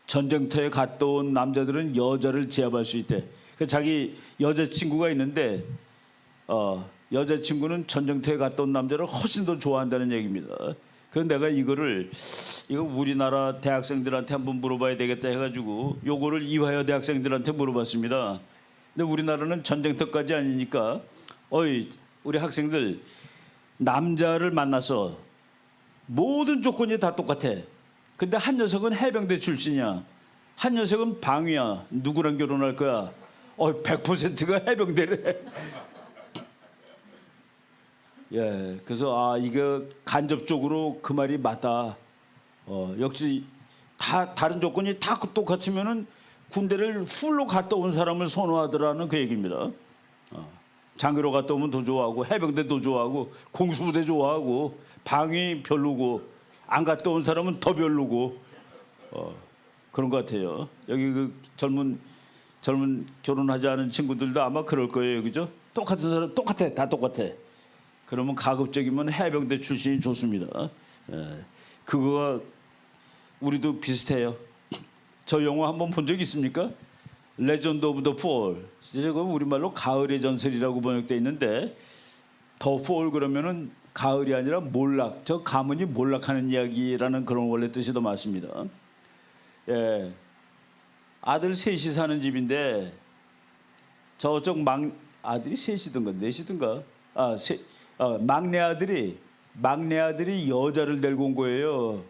전쟁터에 갔다 온 남자들은 여자를 제압할 수 있대. 자기 여자친구가 있는데 여자친구는 전쟁터에 갔다 온 남자를 훨씬 더 좋아한다는 얘기입니다. 그래서 내가 이거 우리나라 대학생들한테 한번 물어봐야 되겠다 해가지고 요거를 이화여 대학생들한테 물어봤습니다. 근데 우리나라는 전쟁터까지 아니니까 우리 학생들 남자를 만나서 모든 조건이 다 똑같아. 근데 한 녀석은 해병대 출신이야. 한 녀석은 방위야. 누구랑 결혼할 거야? 100%가 해병대래. 예, 그래서 이거 간접적으로 그 말이 맞다. 역시 다 다른 조건이 다 똑같으면은 군대를 풀로 갔다 온 사람을 선호하더라는 그 얘기입니다. 장교로 갔다 오면 더 좋아하고 해병대도 좋아하고 공수부대 좋아하고 방위 별로고 안 갔다 온 사람은 더 별로고 그런 것 같아요. 여기 그 젊은 결혼하지 않은 친구들도 아마 그럴 거예요, 그죠? 똑같은 사람 똑같아, 다 똑같아. 그러면 가급적이면 해병대 출신이 좋습니다. 그거가 우리도 비슷해요. 저 영화 한번 본 적 있습니까? 레전드 오브 더 폴. 저거 우리말로 가을의 전설이라고 번역돼 있는데 더 폴 그러면은 가을이 아니라 몰락. 저 가문이 몰락하는 이야기라는 그런 원래 뜻이 더 맞습니다. 예. 아들 셋이 사는 집인데 저쪽 아들이 셋이든가 넷이든가 막내 아들이 여자를 데리고 온 거예요.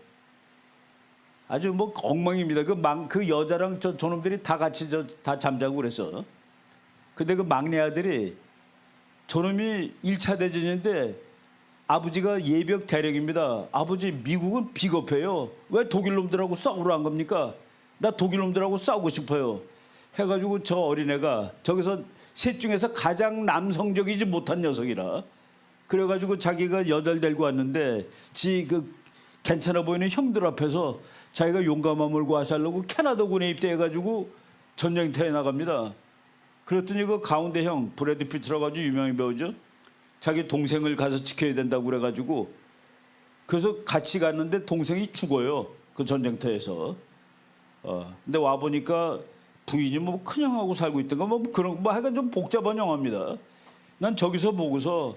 아주 뭐 엉망입니다. 그 여자랑 저놈들이 다 같이 다 잠자고 그랬어. 근데 그 막내 아들이 저놈이 1차 대전인데 아버지가 예비역 대령입니다. 아버지 미국은 비겁해요. 왜 독일 놈들하고 싸우러 안 갑니까? 나 독일 놈들하고 싸우고 싶어요. 해가지고 저 어린애가 저기서 셋 중에서 가장 남성적이지 못한 녀석이라 그래가지고 자기가 여자를 데리고 왔는데 괜찮아 보이는 형들 앞에서 자기가 용감함을 과시하려고 캐나다군에 입대해가지고 전쟁터에 나갑니다. 그랬더니 그 가운데 형 브래드 피트라고 아주 유명한 배우죠. 자기 동생을 가서 지켜야 된다고 그래가지고 그래서 같이 갔는데 동생이 죽어요. 그 전쟁터에서. 근데 와 보니까 부인이 뭐 큰형하고 살고 있던가 그런 하여간 좀 복잡한 영화입니다. 난 저기서 보고서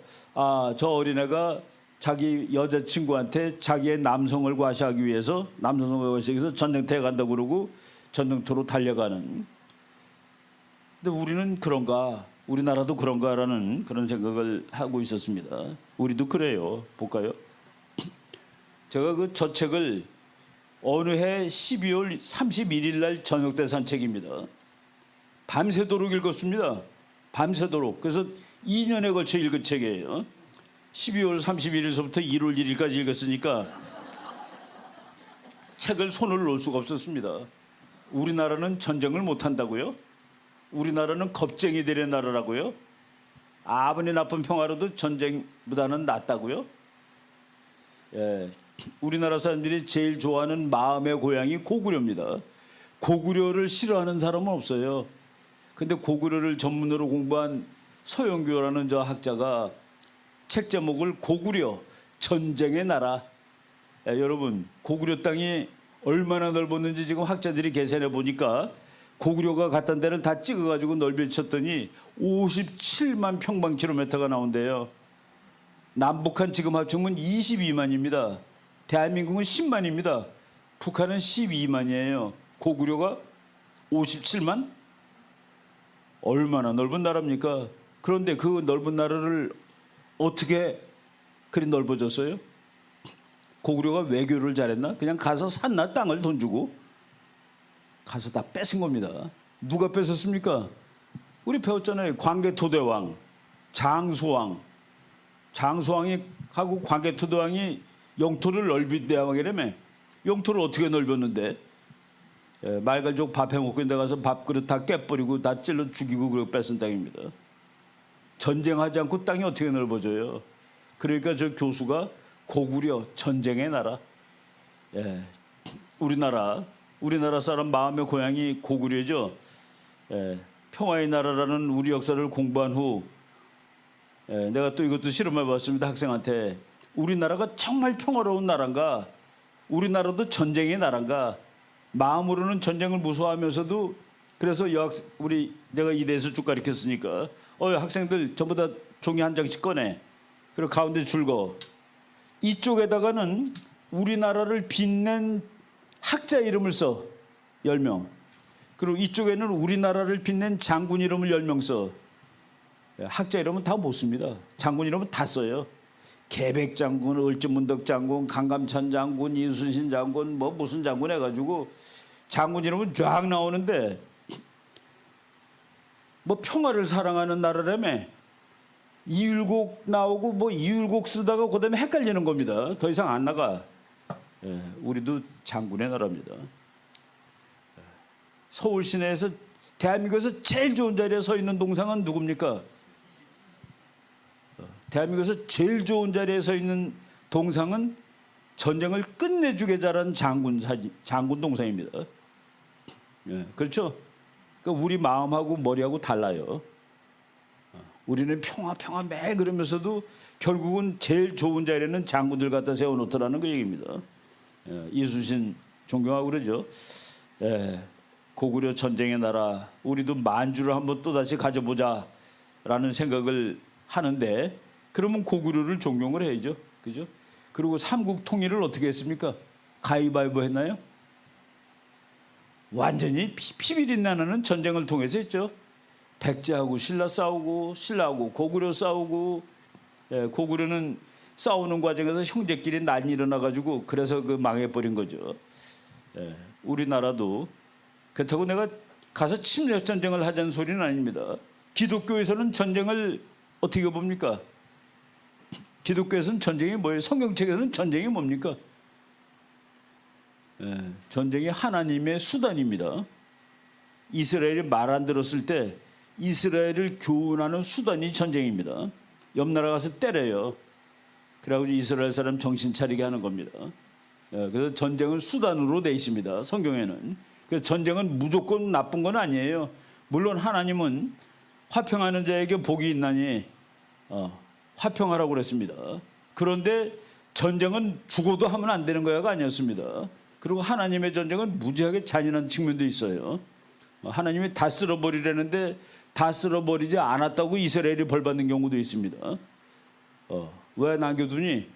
저 어린애가 자기 여자친구한테 자기의 남성을 과시하기 위해서 전쟁터에 간다고 그러고 전쟁터로 달려가는. 근데 우리는 그런가? 우리나라도 그런가라는 그런 생각을 하고 있었습니다. 우리도 그래요. 볼까요? 제가 저 책을 어느 해 12월 31일 날 저녁 때 산 책입니다. 밤새도록 읽었습니다. 밤새도록. 그래서 2년에 걸쳐 읽은 책이에요. 12월 31일서부터 1월 1일까지 읽었으니까 책을 손을 놓을 수가 없었습니다. 우리나라는 전쟁을 못한다고요? 우리나라는 겁쟁이들의 나라라고요? 아무리 나쁜 평화로도 전쟁보다는 낫다고요? 예, 우리나라 사람들이 제일 좋아하는 마음의 고향이 고구려입니다. 고구려를 싫어하는 사람은 없어요. 근데 고구려를 전문으로 공부한 서영교라는 저 학자가 책 제목을 고구려 전쟁의 나라. 여러분 고구려 땅이 얼마나 넓었는지 지금 학자들이 계산해 보니까 고구려가 갔던 데를 다 찍어가지고 넓이 쳤더니 57만 평방킬로미터가 나온대요. 남북한 지금 합치면 22만입니다. 대한민국은 10만입니다. 북한은 12만이에요. 고구려가 57만? 얼마나 넓은 나라입니까? 그런데 그 넓은 나라를 어떻게 그리 넓어졌어요? 고구려가 외교를 잘했나? 그냥 가서 샀나? 땅을 돈 주고 가서 다 뺏은 겁니다. 누가 뺏었습니까? 우리 배웠잖아요. 광개토대왕, 장수왕. 장수왕이 하고 광개토대왕이 영토를 넓힌 대왕이라며. 영토를 어떻게 넓혔는데? 말갈족 밥 해먹고 데 가서 밥그릇 다 깨버리고 다 찔러 죽이고 그리고 뺏은 땅입니다. 전쟁하지 않고 땅이 어떻게 넓어져요? 그러니까 저 교수가 고구려 전쟁의 나라. 우리나라 사람 마음의 고향이 고구려죠. 평화의 나라라는 우리 역사를 공부한 후 내가 또 이것도 실험해봤습니다. 학생한테. 우리나라가 정말 평화로운 나라인가? 우리나라도 전쟁의 나라인가? 마음으로는 전쟁을 무서워하면서도 그래서 내가 이대에서 쭉 가르쳤으니까 학생들 전부 다 종이 한 장씩 꺼내. 그리고 가운데 줄 거. 이쪽에다가는 우리나라를 빛낸 학자 이름을 써. 10명. 그리고 이쪽에는 우리나라를 빛낸 장군 이름을 10명 써. 학자 이름은 다 못 씁니다. 장군 이름은 다 써요. 계백 장군, 을지문덕 장군, 강감찬 장군, 이순신 장군, 뭐 무슨 장군 해가지고 장군 이름은 쫙 나오는데 뭐 평화를 사랑하는 나라라며 이율곡 나오고 뭐 이율곡 쓰다가 그다음에 헷갈리는 겁니다. 더 이상 안 나가. 우리도 장군의 나라입니다. 서울 시내에서 대한민국에서 제일 좋은 자리에 서 있는 동상은 누굽니까? 대한민국에서 제일 좋은 자리에 서 있는 동상은 전쟁을 끝내주게 자란 장군 동상입니다. 그렇죠? 그러니까 우리 마음하고 머리하고 달라요. 우리는 평화 매일 그러면서도 결국은 제일 좋은 자리에는 장군들 갖다 세워놓더라는 그 얘기입니다. 이순신 존경하고 그러죠. 고구려 전쟁의 나라, 우리도 만주를 한번 또다시 가져보자라는 생각을 하는데 그러면 고구려를 존경을 해야죠. 그죠? 그리고 삼국 통일을 어떻게 했습니까? 가위바위보 했나요? 완전히 피비린내나는 전쟁을 통해서 했죠. 백제하고 신라 싸우고 신라하고 고구려 싸우고 고구려는 싸우는 과정에서 형제끼리 난이 일어나가지고 그래서 그 망해버린 거죠. 우리나라도 그렇다고 내가 가서 침략 전쟁을 하자는 소리는 아닙니다. 기독교에서는 전쟁을 어떻게 봅니까? 기독교에서는 전쟁이 뭐예요? 성경책에서는 전쟁이 뭡니까? 전쟁이 하나님의 수단입니다. 이스라엘이 말 안 들었을 때 이스라엘을 교훈하는 수단이 전쟁입니다. 옆 나라 가서 때려요. 그래가지고 이스라엘 사람 정신 차리게 하는 겁니다. 그래서 전쟁은 수단으로 돼 있습니다. 성경에는. 그래서 전쟁은 무조건 나쁜 건 아니에요. 물론 하나님은 화평하는 자에게 복이 있나니 화평하라고 그랬습니다. 그런데 전쟁은 죽어도 하면 안 되는 거야가 아니었습니다. 그리고 하나님의 전쟁은 무지하게 잔인한 측면도 있어요. 하나님이 다 쓸어버리려는데 다 쓸어버리지 않았다고 이스라엘이 벌받는 경우도 있습니다. 왜 남겨두니?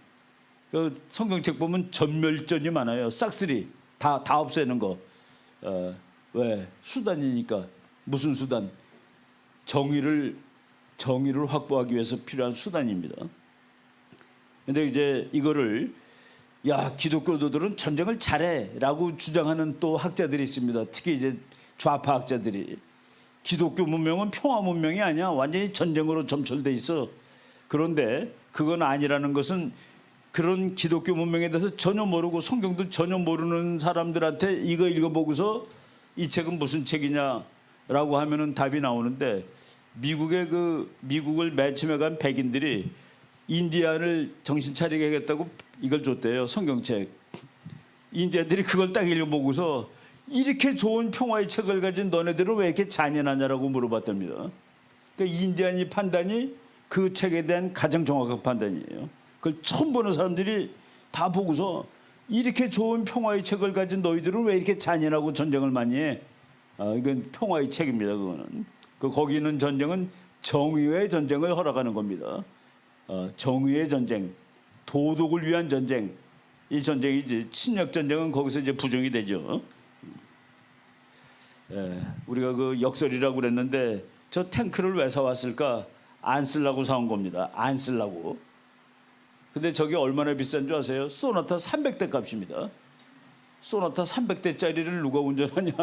그 성경책 보면 전멸전이 많아요. 싹쓸이 다 없애는 거. 왜? 수단이니까. 무슨 수단? 정의를 확보하기 위해서 필요한 수단입니다. 근데 이제 이거를 기독교도들은 전쟁을 잘해라고 주장하는 또 학자들이 있습니다. 특히 이제 좌파 학자들이 기독교 문명은 평화 문명이 아니야. 완전히 전쟁으로 점철돼 있어. 그런데 그건 아니라는 것은 그런 기독교 문명에 대해서 전혀 모르고 성경도 전혀 모르는 사람들한테 이거 읽어보고서 이 책은 무슨 책이냐라고 하면은 답이 나오는데 미국을 맨 처음에 간 백인들이 인디안을 정신 차리게 하겠다고 이걸 줬대요. 성경책. 인디안들이 그걸 딱 읽어보고서 이렇게 좋은 평화의 책을 가진 너네들은 왜 이렇게 잔인하냐라고 물어봤답니다. 그러니까 인디안이 판단이 그 책에 대한 가장 정확한 판단이에요. 그걸 처음 보는 사람들이 다 보고서 이렇게 좋은 평화의 책을 가진 너희들은 왜 이렇게 잔인하고 전쟁을 많이 해? 이건 평화의 책입니다. 그거는. 거기 있는 전쟁은 정의의 전쟁을 허락하는 겁니다. 정의의 전쟁, 도덕을 위한 전쟁. 이 전쟁이지 침략 전쟁은 거기서 이제 부정이 되죠. 우리가 그 역설이라고 그랬는데 저 탱크를 왜 사왔을까? 안 쓰려고 사온 겁니다. 안 쓰려고. 근데 저게 얼마나 비싼 줄 아세요? 소나타 300대 값입니다. 소나타 300대짜리를 누가 운전하냐?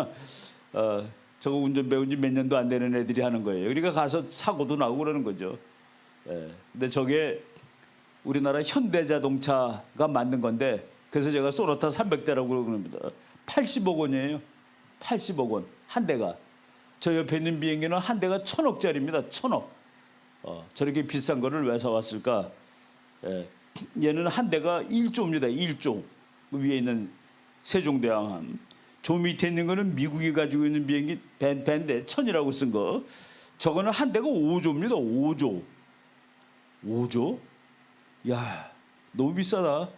저거 운전 배운 지 몇 년도 안 되는 애들이 하는 거예요. 그러니까 가서 사고도 나고 그러는 거죠. 근데 저게 우리나라 현대자동차가 만든 건데 그래서 제가 소나타 300대라고 그럽니다. 80억 원이에요. 80억 원 한 대가. 저 옆에 있는 비행기는 한 대가 1,000억짜리입니다. 1,000억. 저렇게 비싼 거를 왜 사왔을까? 얘는 한 대가 1조입니다. 1조. 위에 있는 세종대왕함. 저 밑에 있는 거는 미국이 가지고 있는 비행기 밴데 1000이라고 쓴 거. 저거는 한 대가 5조입니다. 5조. 5조? 야, 너무 비싸다.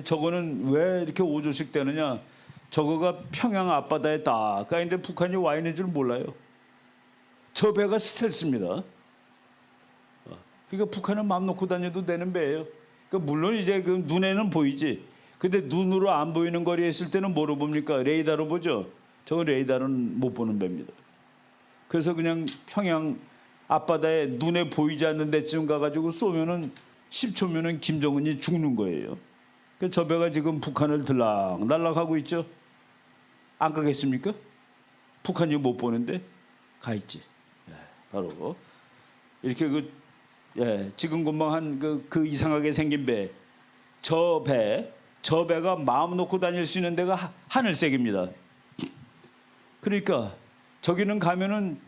저거는 왜 이렇게 5조씩 되느냐? 저거가 평양 앞바다에 딱 까인데 북한이 와 있는 줄 몰라요. 저 배가 스텔스입니다. 그러니까 북한은 마음 놓고 다녀도 되는 배예요. 그러니까 물론 이제 그 눈에는 보이지. 근데 눈으로 안 보이는 거리에 있을 때는 뭐로 봅니까? 레이더로 보죠. 저건 레이더는 못 보는 배입니다. 그래서 그냥 평양 앞바다에 눈에 보이지 않는 데쯤 가가지고 쏘면은 10초면은 김정은이 죽는 거예요. 그러니까 저 배가 지금 북한을 들락날락하고 있죠. 안 가겠습니까? 북한이 못 보는데 가 있지. 바로 이렇게 지금 금방 한 그 이상하게 생긴 배, 저 배가 마음 놓고 다닐 수 있는 데가 하늘색입니다. 그러니까 저기는 가면은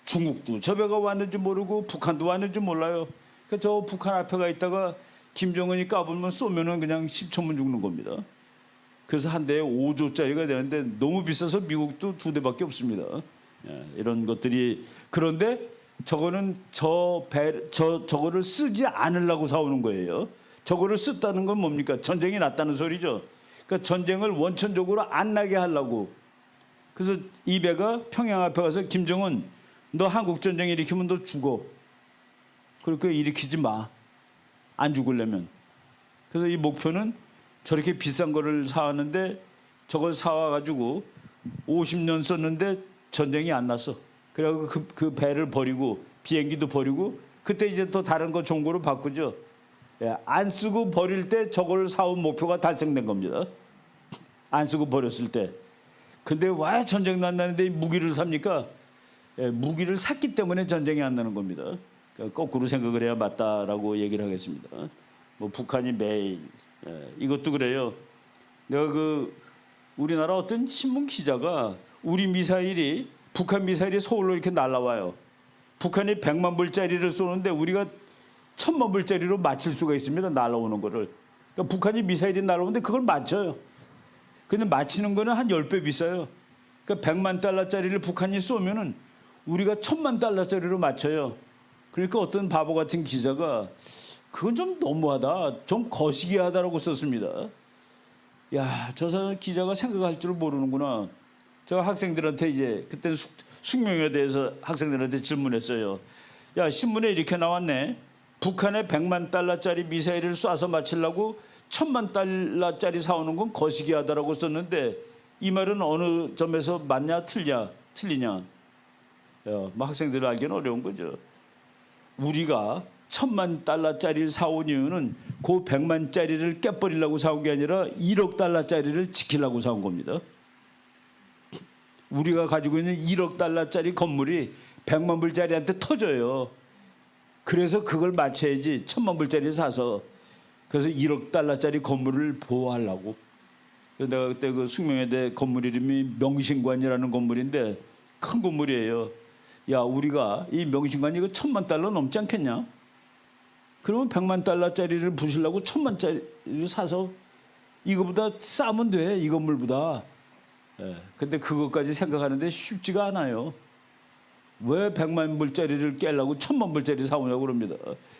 중국도 저 배가 왔는지 모르고 북한도 왔는지 몰라요. 그러니까 저 북한 앞에 가 있다가 김정은이 까불면 쏘면은 그냥 10초면 죽는 겁니다. 그래서 한 대에 5조짜리가 되는데 너무 비싸서 미국도 2대밖에 없습니다. 이런 것들이. 그런데 저거는 저거를 쓰지 않으려고 사오는 거예요. 저거를 썼다는 건 뭡니까? 전쟁이 났다는 소리죠. 그러니까 전쟁을 원천적으로 안 나게 하려고. 그래서 이 배가 평양 앞에 가서 김정은 너 한국 전쟁 일으키면 너 죽어. 그러니까 일으키지 마. 안 죽으려면. 그래서 이 목표는 저렇게 비싼 거를 사왔는데 저걸 사와가지고 50년 썼는데 전쟁이 안 났어. 그래갖고 그 배를 버리고 비행기도 버리고 그때 이제 또 다른 거 좋은 거로 바꾸죠. 안 쓰고 버릴 때 저걸 사온 목표가 달성된 겁니다. 안 쓰고 버렸을 때. 근데 왜 전쟁 났다는데 무기를 삽니까? 무기를 샀기 때문에 전쟁이 안 나는 겁니다. 그러니까 거꾸로 생각을 해야 맞다라고 얘기를 하겠습니다. 뭐 북한이 매일 이것도 그래요. 내가 우리나라 어떤 신문 기자가 우리 미사일이 북한 미사일이 서울로 이렇게 날아와요. 북한이 100만 불짜리를 쏘는데 우리가 1000만 불짜리로 맞힐 수가 있습니다. 날아오는 거를. 그러니까 북한이 미사일이 날아오는데 그걸 맞춰요. 근데 맞히는 거는 한 10배 비싸요. 그러니까 100만 달러짜리를 북한이 쏘면은 우리가 1000만 달러짜리로 맞춰요. 그러니까 어떤 바보 같은 기자가 그건 좀 너무하다, 좀 거시기하다라고 썼습니다. 야, 저 사람 기자가 생각할 줄 모르는구나. 저 학생들한테 이제 그때는 숙명에 대해서 학생들한테 질문했어요. 야, 신문에 이렇게 나왔네. 북한에 100만 달러짜리 미사일을 쏴서 맞추려고 1000만 달러짜리 사오는 건 거시기하다라고 썼는데 이 말은 어느 점에서 맞냐 틀리냐. 뭐 학생들을 알기는 어려운 거죠. 우리가 1000만 달러짜리를 사온 이유는 그 100만짜리를 깨버리려고 사온 게 아니라 1억 달러짜리를 지키려고 사온 겁니다. 우리가 가지고 있는 1억 달러짜리 건물이 100만 불짜리한테 터져요. 그래서 그걸 맞춰야지 1000만 불짜리 사서. 그래서 1억 달러짜리 건물을 보호하려고. 내가 그때 그 숙명여대 건물 이름이 명신관이라는 건물인데 큰 건물이에요. 야, 우리가 이 명신관이 이거 1000만 달러 넘지 않겠냐? 그러면 100만 달러짜리를 부시려고 1000만짜리를 사서 이거보다 싸면 돼, 이 건물보다. 근데 그것까지 생각하는데 쉽지가 않아요. 왜 100만 불짜리를 깨려고 1000만 불짜리 사오냐고 그럽니다.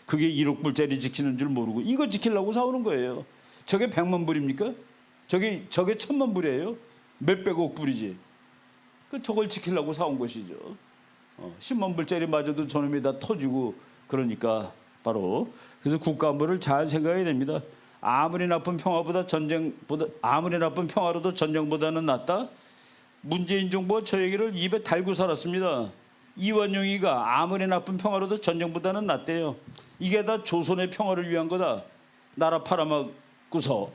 그게 1억 불짜리 지키는 줄 모르고 이거 지키려고 사오는 거예요. 저게 100만 불입니까? 저게 1000만 불이에요. 몇백억 불이지. 저걸 지키려고 사온 것이죠. 10만 불짜리 마저도 저놈이 다 터지고. 그러니까 바로 그래서 국가안보를 잘 생각해야 됩니다. 아무리 나쁜 평화로도 전쟁보다는 낫다. 문재인 정부가 저 얘기를 입에 달고 살았습니다. 이완용이가 아무리 나쁜 평화로도 전쟁보다는 낫대요. 이게 다 조선의 평화를 위한 거다. 나라 팔아먹고서.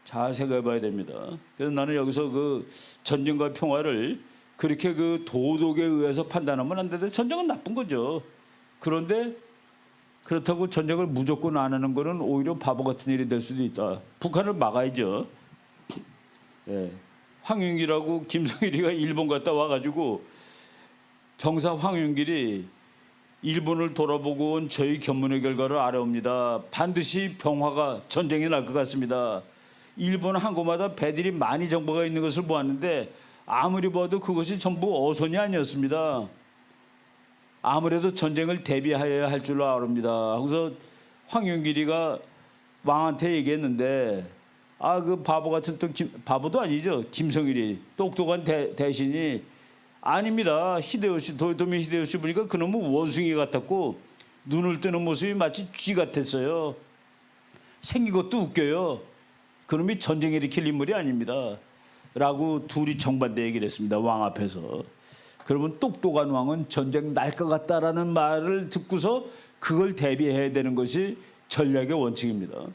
잘 생각해봐야 됩니다. 그래서 나는 여기서 그 전쟁과 평화를 그렇게 그 도덕에 의해서 판단하면 안 되는데 전쟁은 나쁜 거죠. 그런데 그렇다고 전쟁을 무조건 안 하는 거는 오히려 바보 같은 일이 될 수도 있다. 북한을 막아야죠. 황윤길하고 김성일이가 일본 갔다 와가지고 정사 황윤길이 일본을 돌아보고 온 저희 견문의 결과를 알아옵니다. 반드시 병화가 전쟁이 날 것 같습니다. 일본 한 곳마다 배들이 많이 정보가 있는 것을 보았는데 아무리 봐도 그것이 전부 어선이 아니었습니다. 아무래도 전쟁을 대비하여야 할 줄 아랍니다. 그래서 황윤길이가 왕한테 얘기했는데 그 바보 같은 또 바보도 아니죠. 김성일이 똑똑한 대신이 아닙니다. 도요토미 히데요시 보니까 그놈은 원숭이 같았고 눈을 뜨는 모습이 마치 쥐 같았어요. 생긴 것도 웃겨요. 그놈이 전쟁 일으킬 인물이 아닙니다. 라고 둘이 정반대 얘기를 했습니다. 왕 앞에서. 그러면 똑똑한 왕은 전쟁 날 것 같다라는 말을 듣고서 그걸 대비해야 되는 것이 전략의 원칙입니다.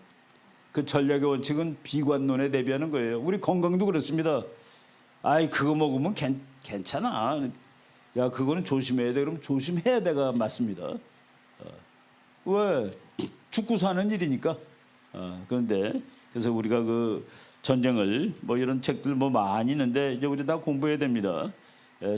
그 전략의 원칙은 비관론에 대비하는 거예요. 우리 건강도 그렇습니다. 아이 그거 먹으면 괜찮아. 야 그거는 조심해야 돼. 그럼 조심해야 돼가 맞습니다. 왜? 죽고 사는 일이니까. 그런데 그래서 우리가 그 전쟁을 뭐 이런 책들 뭐 많이 있는데 이제 우리 다 공부해야 됩니다.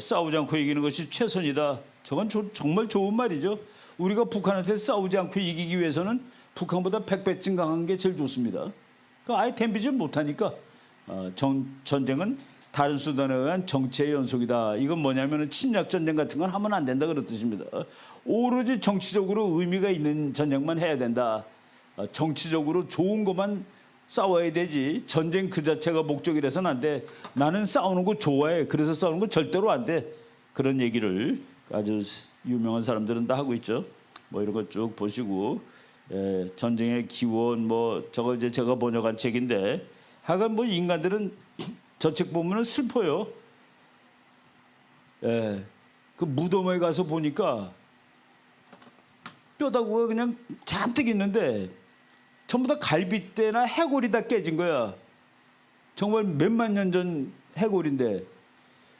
싸우지 않고 이기는 것이 최선이다. 저건 정말 좋은 말이죠. 우리가 북한한테 싸우지 않고 이기기 위해서는 북한보다 100배쯤 강한 게 제일 좋습니다. 아예 덤비지 못하니까 전쟁은 다른 수단에 의한 정치의 연속이다. 이건 뭐냐면 침략 전쟁 같은 건 하면 안 된다 그런 뜻입니다. 오로지 정치적으로 의미가 있는 전쟁만 해야 된다. 정치적으로 좋은 것만 싸워야 되지 전쟁 그 자체가 목적이라서는 안 돼. 나는 싸우는 거 좋아해. 그래서 싸우는 거 절대로 안 돼. 그런 얘기를 아주 유명한 사람들은 다 하고 있죠. 뭐 이런 거 쭉 보시고 전쟁의 기원 뭐 저거 이제 제가 번역한 책인데 하여간 뭐 인간들은 저 책 보면은 슬퍼요. 그 무덤에 가서 보니까 뼈다구가 그냥 잔뜩 있는데 전부 다 갈빗대나 해골이 다 깨진 거야. 정말 몇만 년 전 해골인데.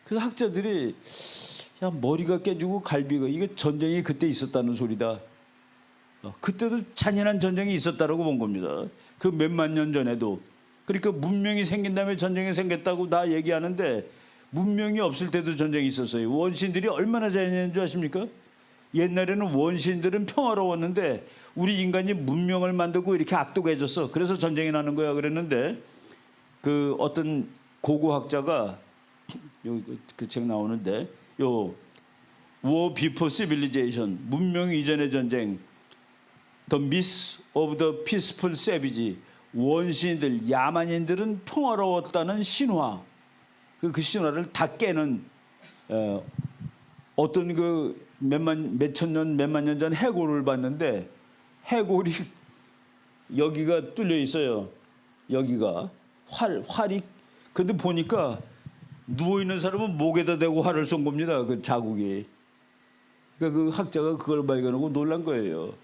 그래서 학자들이 야 머리가 깨지고 갈비가 이게 전쟁이 그때 있었다는 소리다. 그때도 잔인한 전쟁이 있었다라고 본 겁니다. 그 몇만 년 전에도. 그러니까 문명이 생긴 다음에 전쟁이 생겼다고 다 얘기하는데 문명이 없을 때도 전쟁이 있었어요. 원시인들이 얼마나 잔인한 줄 아십니까? 옛날에는 원시인들은 평화로웠는데 우리 인간이 문명을 만들고 이렇게 악독해졌어. 그래서 전쟁이 나는 거야 그랬는데 그 어떤 고고학자가 그 책 나오는데 요 War Before Civilization 문명 이전의 전쟁 The Myth of the Peaceful Savage 원시인들 야만인들은 평화로웠다는 신화 그 신화를 다 깨는 어떤 그 몇천 년 몇만 년 전 해골을 봤는데 해골이 여기가 뚫려 있어요. 여기가 활이 근데 보니까 누워 있는 사람은 목에다 대고 활을 쏜 겁니다. 그 자국이. 그러니까 그 학자가 그걸 발견하고 놀란 거예요.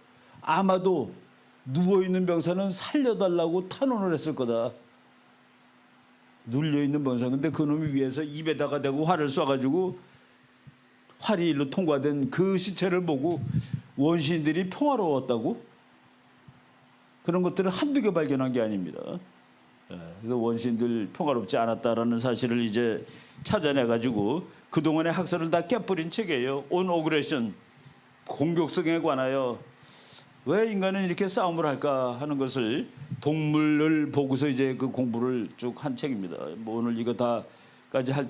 아마도 누워 있는 병사는 살려달라고 탄원을 했을 거다. 눌려 있는 병사. 근데 그 놈이 위에서 입에다가 대고 활을 쏴가지고 활이 일로 통과된 그 시체를 보고 원시인들이 평화로웠다고? 그런 것들을 한두 개 발견한 게 아닙니다. 그래서 원시인들 평화롭지 않았다라는 사실을 이제 찾아내가지고 그동안의 학설을 다 깨뿌린 책이에요. On Aggression, 공격성에 관하여 왜 인간은 이렇게 싸움을 할까 하는 것을 동물을 보고서 이제 그 공부를 쭉 한 책입니다. 뭐 오늘 이거 다까지 할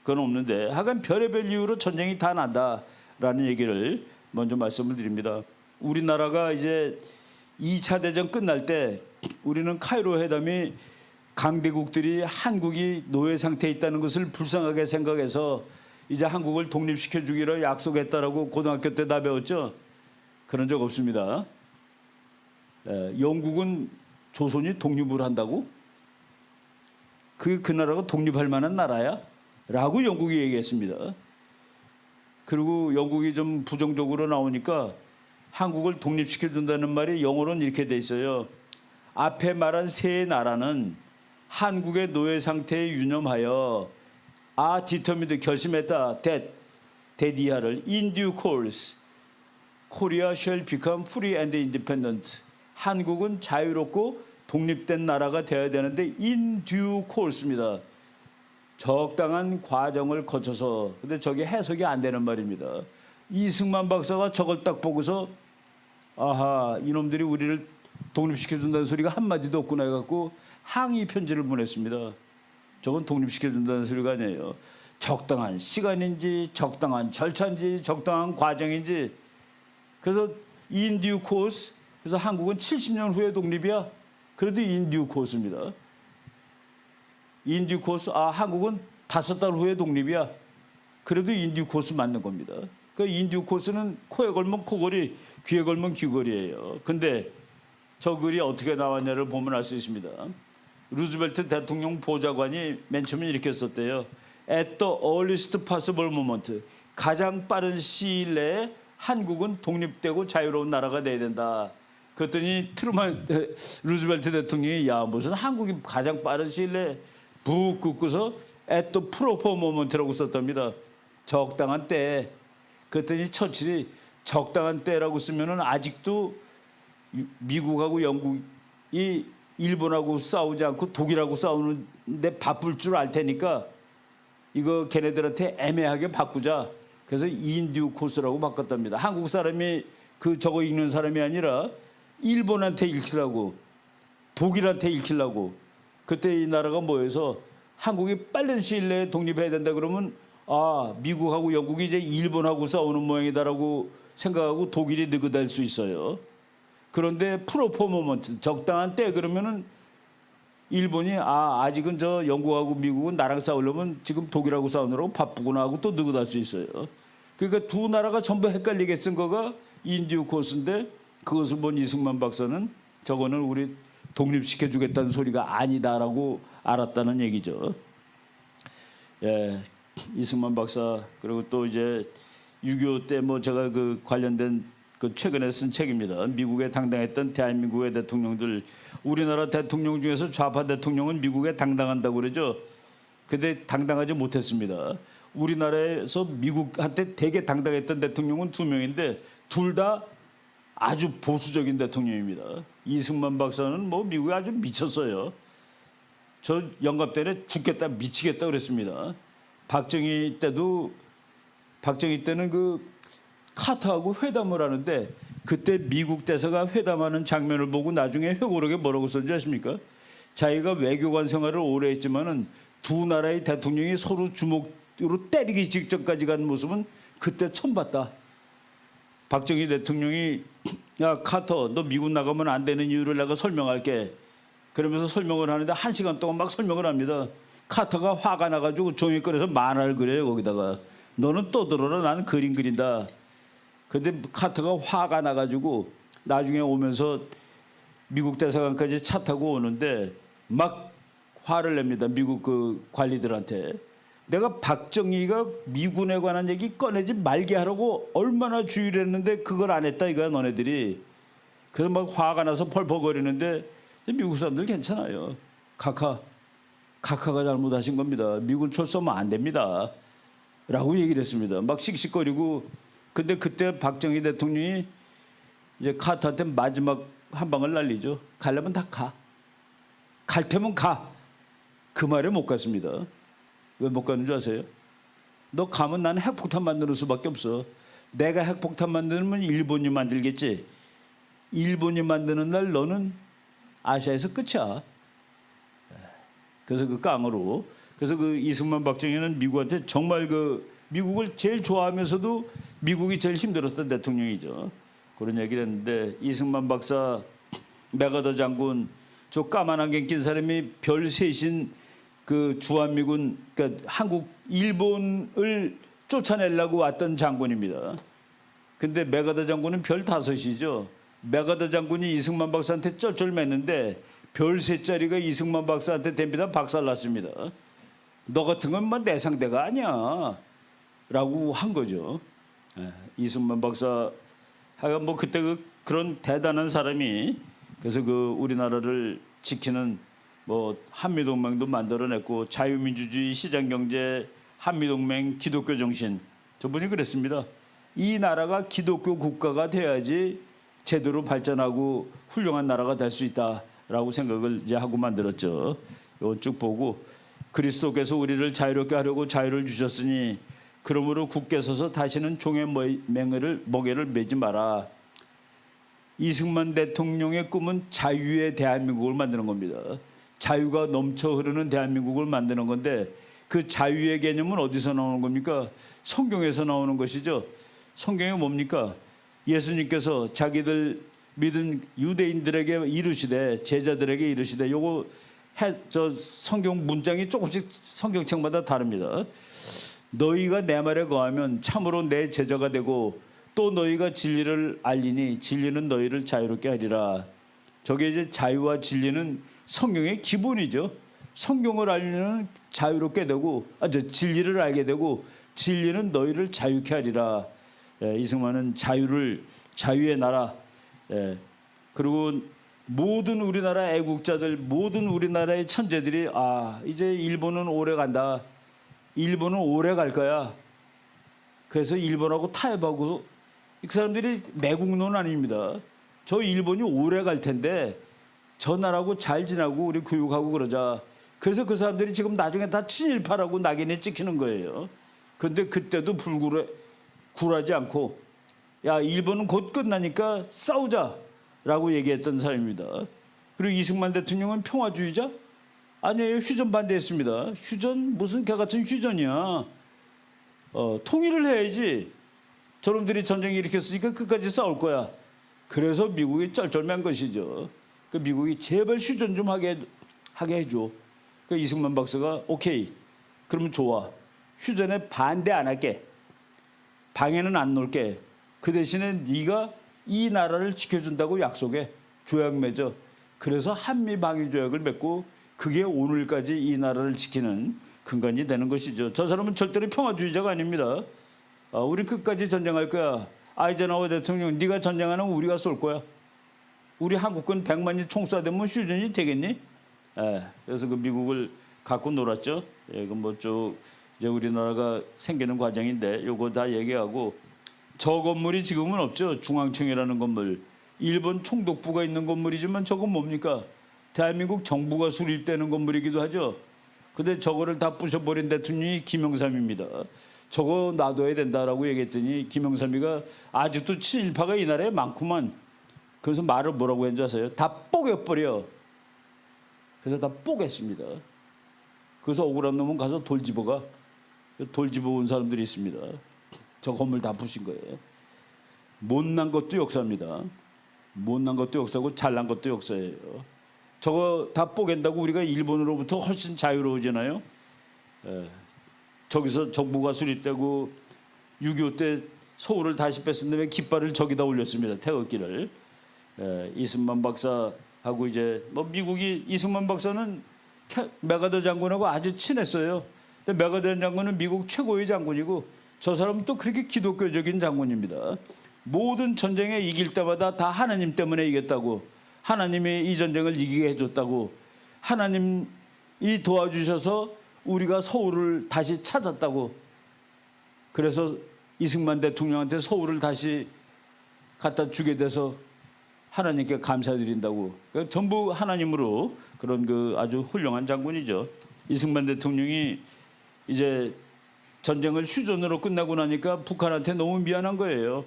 건 없는데 하여간 별의별 이유로 전쟁이 다 난다라는 얘기를 먼저 말씀을 드립니다. 우리나라가 이제 2차 대전 끝날 때 우리는 카이로 회담이 강대국들이 한국이 노예 상태에 있다는 것을 불쌍하게 생각해서 이제 한국을 독립시켜 주기로 약속했다라고 고등학교 때 다 배웠죠. 그런 적 없습니다. 영국은 조선이 독립을 한다고? 그 나라가 독립할 만한 나라야? 라고 영국이 얘기했습니다. 그리고 영국이 좀 부정적으로 나오니까 한국을 독립시켜준다는 말이 영어로는 이렇게 돼 있어요. 앞에 말한 세 나라는 한국의 노예 상태에 유념하여 determined 결심했다. that 이하를 in due course Korea shall become free and independent. 한국은 자유롭고 독립된 나라가 되어야 되는데 in due course입니다. 적당한 과정을 거쳐서. 근데 저게 해석이 안 되는 말입니다. 이승만 박사가 저걸 딱 보고서 아하 이놈들이 우리를 독립시켜준다는 소리가 한마디도 없구나 해갖고 항의 편지를 보냈습니다. 저건 독립시켜준다는 소리가 아니에요. 적당한 시간인지 적당한 절차인지 적당한 과정인지. 그래서 in due course. 그래서 한국은 70년 후에 독립이야. 그래도 in due course입니다. in due course. 한국은 5달 후에 독립이야. 그래도 in due course 맞는 겁니다. 그 인디오 코스는 코에 걸면 코걸이, 귀에 걸면 귀걸이에요. 근데 저 글이 어떻게 나왔냐를 보면 알 수 있습니다. 루즈벨트 대통령 보좌관이 맨 처음에 이렇게 썼대요. At the earliest possible moment, 가장 빠른 시일 내에 한국은 독립되고 자유로운 나라가 돼야 된다. 그랬더니 루즈벨트 대통령이 야 무슨 한국이 가장 빠른 시일 내에 북 긋고서 at the proper moment라고 썼답니다. 적당한 때. 그랬더니 처칠이 적당한 때라고 쓰면은 아직도 미국하고 영국이 일본하고 싸우지 않고 독일하고 싸우는데 바쁠 줄 알 테니까 이거 걔네들한테 애매하게 바꾸자. 그래서 인듀 코스라고 바꿨답니다. 한국 사람이 그 저거 읽는 사람이 아니라 일본한테 읽히려고, 독일한테 읽히려고. 그때 이 나라가 모여서 한국이 빠른 시일 내에 독립해야 된다 그러면 아 미국하고 영국이 이제 일본하고 싸우는 모양이다라고 생각하고 독일이 느그댈 수 있어요. 그런데 프로포 모먼트, 적당한 때 그러면은 일본이 아직은 저 영국하고 미국은 나랑 싸우려면 지금 독일하고 싸우느라고 바쁘구나 하고 또 느긋할 수 있어요. 그러니까 두 나라가 전부 헷갈리게 쓴 거가 인디오 코스인데 그것을 본 이승만 박사는 저거는 우리 독립시켜주겠다는 소리가 아니다라고 알았다는 얘기죠. 예, 이승만 박사 그리고 또 이제 6.25 때 뭐 제가 그 관련된 그 최근에 쓴 책입니다. 미국에 당당했던 대한민국의 대통령들. 우리나라 대통령 중에서 좌파 대통령은 미국에 당당한다고 그러죠. 근데 당당하지 못했습니다. 우리나라에서 미국한테 되게 당당했던 대통령은 2명인데 둘 다 아주 보수적인 대통령입니다. 이승만 박사는 뭐 미국에 아주 미쳤어요. 저 영갑 때는 죽겠다 미치겠다 그랬습니다. 박정희 때는 그 카터하고 회담을 하는데 그때 미국 대사가 회담하는 장면을 보고 나중에 회고록에 뭐라고 썼는지 아십니까? 자기가 외교관 생활을 오래 했지만은 두 나라의 대통령이 서로 주먹으로 때리기 직전까지 간 모습은 그때 처음 봤다. 박정희 대통령이 야 카터 너 미국 나가면 안 되는 이유를 내가 설명할게. 그러면서 설명을 하는데 1시간 동안 막 설명을 합니다. 카터가 화가 나가지고 종이 꺼내서 만화를 그려요. 거기다가 너는 떠들어라 나는 그림 그린다. 근데 카터가 화가 나가지고 나중에 오면서 미국 대사관까지 차 타고 오는데 막 화를 냅니다. 미국 그 관리들한테. 내가 박정희가 미군에 관한 얘기 꺼내지 말게 하라고 얼마나 주의를 했는데 그걸 안 했다 이거야 너네들이. 그래서 막 화가 나서 펄펄거리는데 미국 사람들 괜찮아요. 카카가 잘못하신 겁니다. 미군 철수하면 안 됩니다. 라고 얘기를 했습니다. 막 씩씩거리고. 근데 그때 박정희 대통령이 이제 카터한테 마지막 한 방을 날리죠. 가려면 다 가. 갈 테면 가. 그 말에 못 갔습니다. 왜 못 가는 줄 아세요? 너 가면 나는 핵폭탄 만드는 수밖에 없어. 내가 핵폭탄 만들면 일본이 만들겠지. 일본이 만드는 날 너는 아시아에서 끝이야. 그래서 그 깡으로. 그래서 그 이승만 박정희는 미국한테 정말 그 미국을 제일 좋아하면서도 미국이 제일 힘들었던 대통령이죠. 그런 얘기를 했는데 이승만 박사, 맥아더 장군, 저 까만 안경 낀 사람이 별 셋인 그 주한미군, 그러니까 일본을 쫓아내려고 왔던 장군입니다. 근데 맥아더 장군은 별 5이죠. 맥아더 장군이 이승만 박사한테 쩔쩔맸는데 별 3짜리가 이승만 박사한테 됩니다. 박살났습니다. 너 같은 건 뭐 내 상대가 아니야. 라고 한 거죠. 이승만 박사 하여간 뭐 그때 그런 대단한 사람이 그래서 그 우리나라를 지키는 뭐 한미동맹도 만들어냈고 자유민주주의 시장경제 한미동맹 기독교 정신 저분이 그랬습니다. 이 나라가 기독교 국가가 돼야지 제대로 발전하고 훌륭한 나라가 될 수 있다라고 생각을 이제 하고 만들었죠. 이건 쭉 보고 그리스도께서 우리를 자유롭게 하려고 자유를 주셨으니 그러므로 굳게 서서 다시는 종의 멍에를 매지 마라. 이승만 대통령의 꿈은 자유의 대한민국을 만드는 겁니다. 자유가 넘쳐 흐르는 대한민국을 만드는 건데 그 자유의 개념은 어디서 나오는 겁니까? 성경에서 나오는 것이죠. 성경이 뭡니까? 예수님께서 자기들 믿은 유대인들에게 이르시되 제자들에게 이르시되 요거 저 성경 문장이 조금씩 성경책마다 다릅니다. 너희가 내 말에 거하면 참으로 내 제자가 되고 또 너희가 진리를 알리니 진리는 너희를 자유롭게 하리라. 저게 이제 자유와 진리는 성경의 기본이죠. 성경을 알리는 자유롭게 되고 진리를 알게 되고 진리는 너희를 자유케 하리라. 이승만은 자유의 나라, 그리고 모든 우리나라 애국자들, 모든 우리나라의 천재들이 이제 일본은 오래 간다. 일본은 오래 갈 거야. 그래서 일본하고 타협하고, 이 사람들이 매국노는 아닙니다. 저 일본이 오래 갈 텐데 저 나라하고 잘 지나고 우리 교육하고 그러자. 그래서 그 사람들이 지금 나중에 다 친일파라고 낙인에 찍히는 거예요. 그런데 그때도 굴하지 않고 야, 일본은 곧 끝나니까 싸우자라고 얘기했던 사람입니다. 그리고 이승만 대통령은 평화주의자? 아니에요. 휴전 반대했습니다. 휴전? 무슨 개 같은 휴전이야. 통일을 해야지. 저놈들이 전쟁 일으켰으니까 끝까지 싸울 거야. 그래서 미국이 쩔쩔맨 것이죠. 그 미국이 제발 휴전 좀 하게 해줘. 그 이승만 박사가 오케이. 그러면 좋아. 휴전에 반대 안 할게. 방해는 안 놓을게. 그 대신에 네가 이 나라를 지켜준다고 약속해. 조약 맺어. 그래서 한미 방위 조약을 맺고 그게 오늘까지 이 나라를 지키는 근간이 되는 것이죠. 저 사람은 절대로 평화주의자가 아닙니다. 우린 끝까지 전쟁할 거야. 아이젠하워 대통령, 네가 전쟁하면 우리가 쏠 거야. 우리 한국군 100만이 총 쏴대면 휴전이 되겠니? 그래서 그 미국을 갖고 놀았죠. 그 뭐 쭉 이제 우리나라가 생기는 과정인데 요거 다 얘기하고, 저 건물이 지금은 없죠. 중앙청이라는 건물. 일본 총독부가 있는 건물이지만 저건 뭡니까? 대한민국 정부가 수립되는 건물이기도 하죠. 근데 저거를 다 부셔버린 대통령이 김영삼입니다. 저거 놔둬야 된다라고 얘기했더니 김영삼이가 아직도 친일파가 이 나라에 많구만. 그래서 말을 뭐라고 했는지 아세요? 다 뽀개버려. 그래서 다 뽀겠습니다. 그래서 억울한 놈은 가서 돌 집어가. 돌 집어온 사람들이 있습니다. 저 건물 다 부신 거예요. 못난 것도 역사입니다. 못난 것도 역사고 잘난 것도 역사예요. 저거 다 뽀갠다고 우리가 일본으로부터 훨씬 자유로워지나요? 저기서 정부가 수립되고 6.25 때 서울을 다시 뺐은 다음에 깃발을 저기다 올렸습니다. 태극기를. 이승만 박사하고 이제 뭐 미국이, 이승만 박사는 메가더 장군하고 아주 친했어요. 근데 메가더 장군은 미국 최고의 장군이고 저 사람은 또 그렇게 기독교적인 장군입니다. 모든 전쟁에 이길 때마다 다 하나님 때문에 이겼다고, 하나님이 이 전쟁을 이기게 해줬다고, 하나님이 도와주셔서 우리가 서울을 다시 찾았다고. 그래서 이승만 대통령한테 서울을 다시 갖다 주게 돼서 하나님께 감사드린다고. 그러니까 전부 하나님으로 그런 그 아주 훌륭한 장군이죠. 이승만 대통령이 이제 전쟁을 휴전으로 끝나고 나니까 북한한테 너무 미안한 거예요.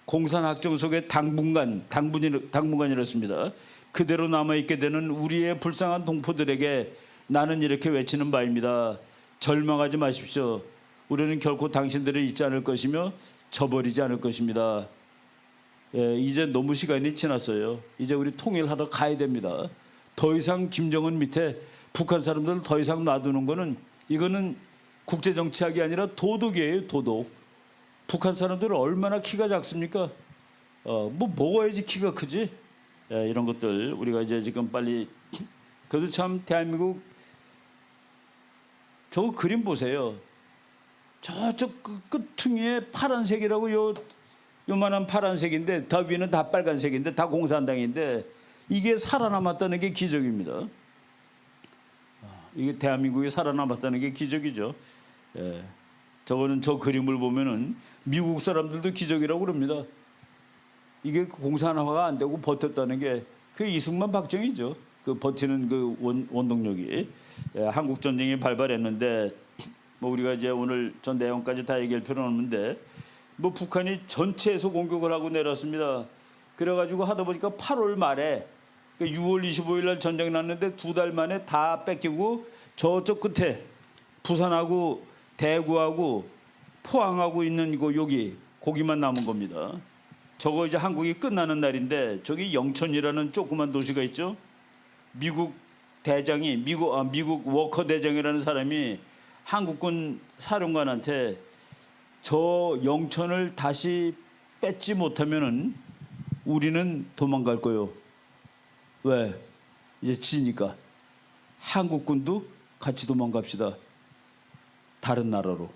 공산학정 속의 당분간이었습니다. 그대로 남아있게 되는 우리의 불쌍한 동포들에게 나는 이렇게 외치는 바입니다. 절망하지 마십시오. 우리는 결코 당신들을 잊지 않을 것이며 저버리지 않을 것입니다. 이제 너무 시간이 지났어요. 이제 우리 통일하러 가야 됩니다. 더 이상 김정은 밑에 북한 사람들을 더 이상 놔두는 거는, 이거는 국제정치학이 아니라 도덕이에요. 도덕. 북한 사람들은 얼마나 키가 작습니까? 뭐 먹어야지 키가 크지? 이런 것들 우리가 이제 지금 빨리. 그래도 참 대한민국 저거 그림 보세요. 저쪽 끝퉁이에 파란색이라고, 요만한 파란색인데 다 위는 다 빨간색인데 다 공산당인데 이게 살아남았다는 게 기적입니다. 이게 대한민국이 살아남았다는 게 기적이죠. 저거는 저 그림을 보면은 미국 사람들도 기적이라고 그럽니다. 이게 공산화가 안 되고 버텼다는 게 그 이승만 박정희죠. 그 버티는 그 원동력이. 한국 전쟁이 발발했는데 뭐 우리가 이제 오늘 전 내용까지 다 얘기할 필요는 없는데, 뭐 북한이 전체에서 공격을 하고 내렸습니다. 그래가지고 하다 보니까 8월 말에 6월 25일 날 전쟁이 났는데 2달 만에 다 뺏기고 저쪽 끝에 부산하고 대구하고 포항하고 있는 이거 거기만 남은 겁니다. 저거 이제 한국이 끝나는 날인데 저기 영천이라는 조그만 도시가 있죠. 미국 워커 대장이라는 사람이 한국군 사령관한테 저 영천을 다시 뺏지 못하면은 우리는 도망갈 거요. 왜? 이제 지니까. 한국군도 같이 도망갑시다. 다른 나라로.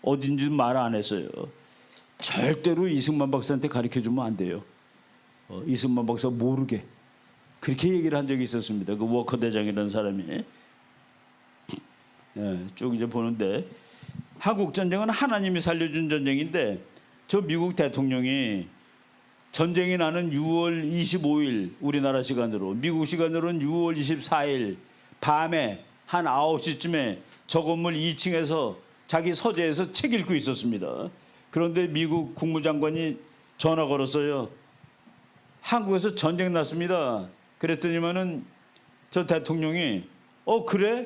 어딘지 말 안 했어요. 절대로 이승만 박사한테 가르쳐주면 안 돼요. 이승만 박사 모르게. 그렇게 얘기를 한 적이 있었습니다. 그 워커 대장이라는 사람이. 쭉 이제 보는데 한국 전쟁은 하나님이 살려준 전쟁인데 저 미국 대통령이 전쟁이 나는 6월 25일 우리나라 시간으로 미국 시간으로는 6월 24일 밤에 한 9시쯤에 저 건물 2층에서 자기 서재에서 책 읽고 있었습니다. 그런데 미국 국무장관이 전화 걸었어요. 한국에서 전쟁 났습니다. 그랬더니만은 저 대통령이 그래?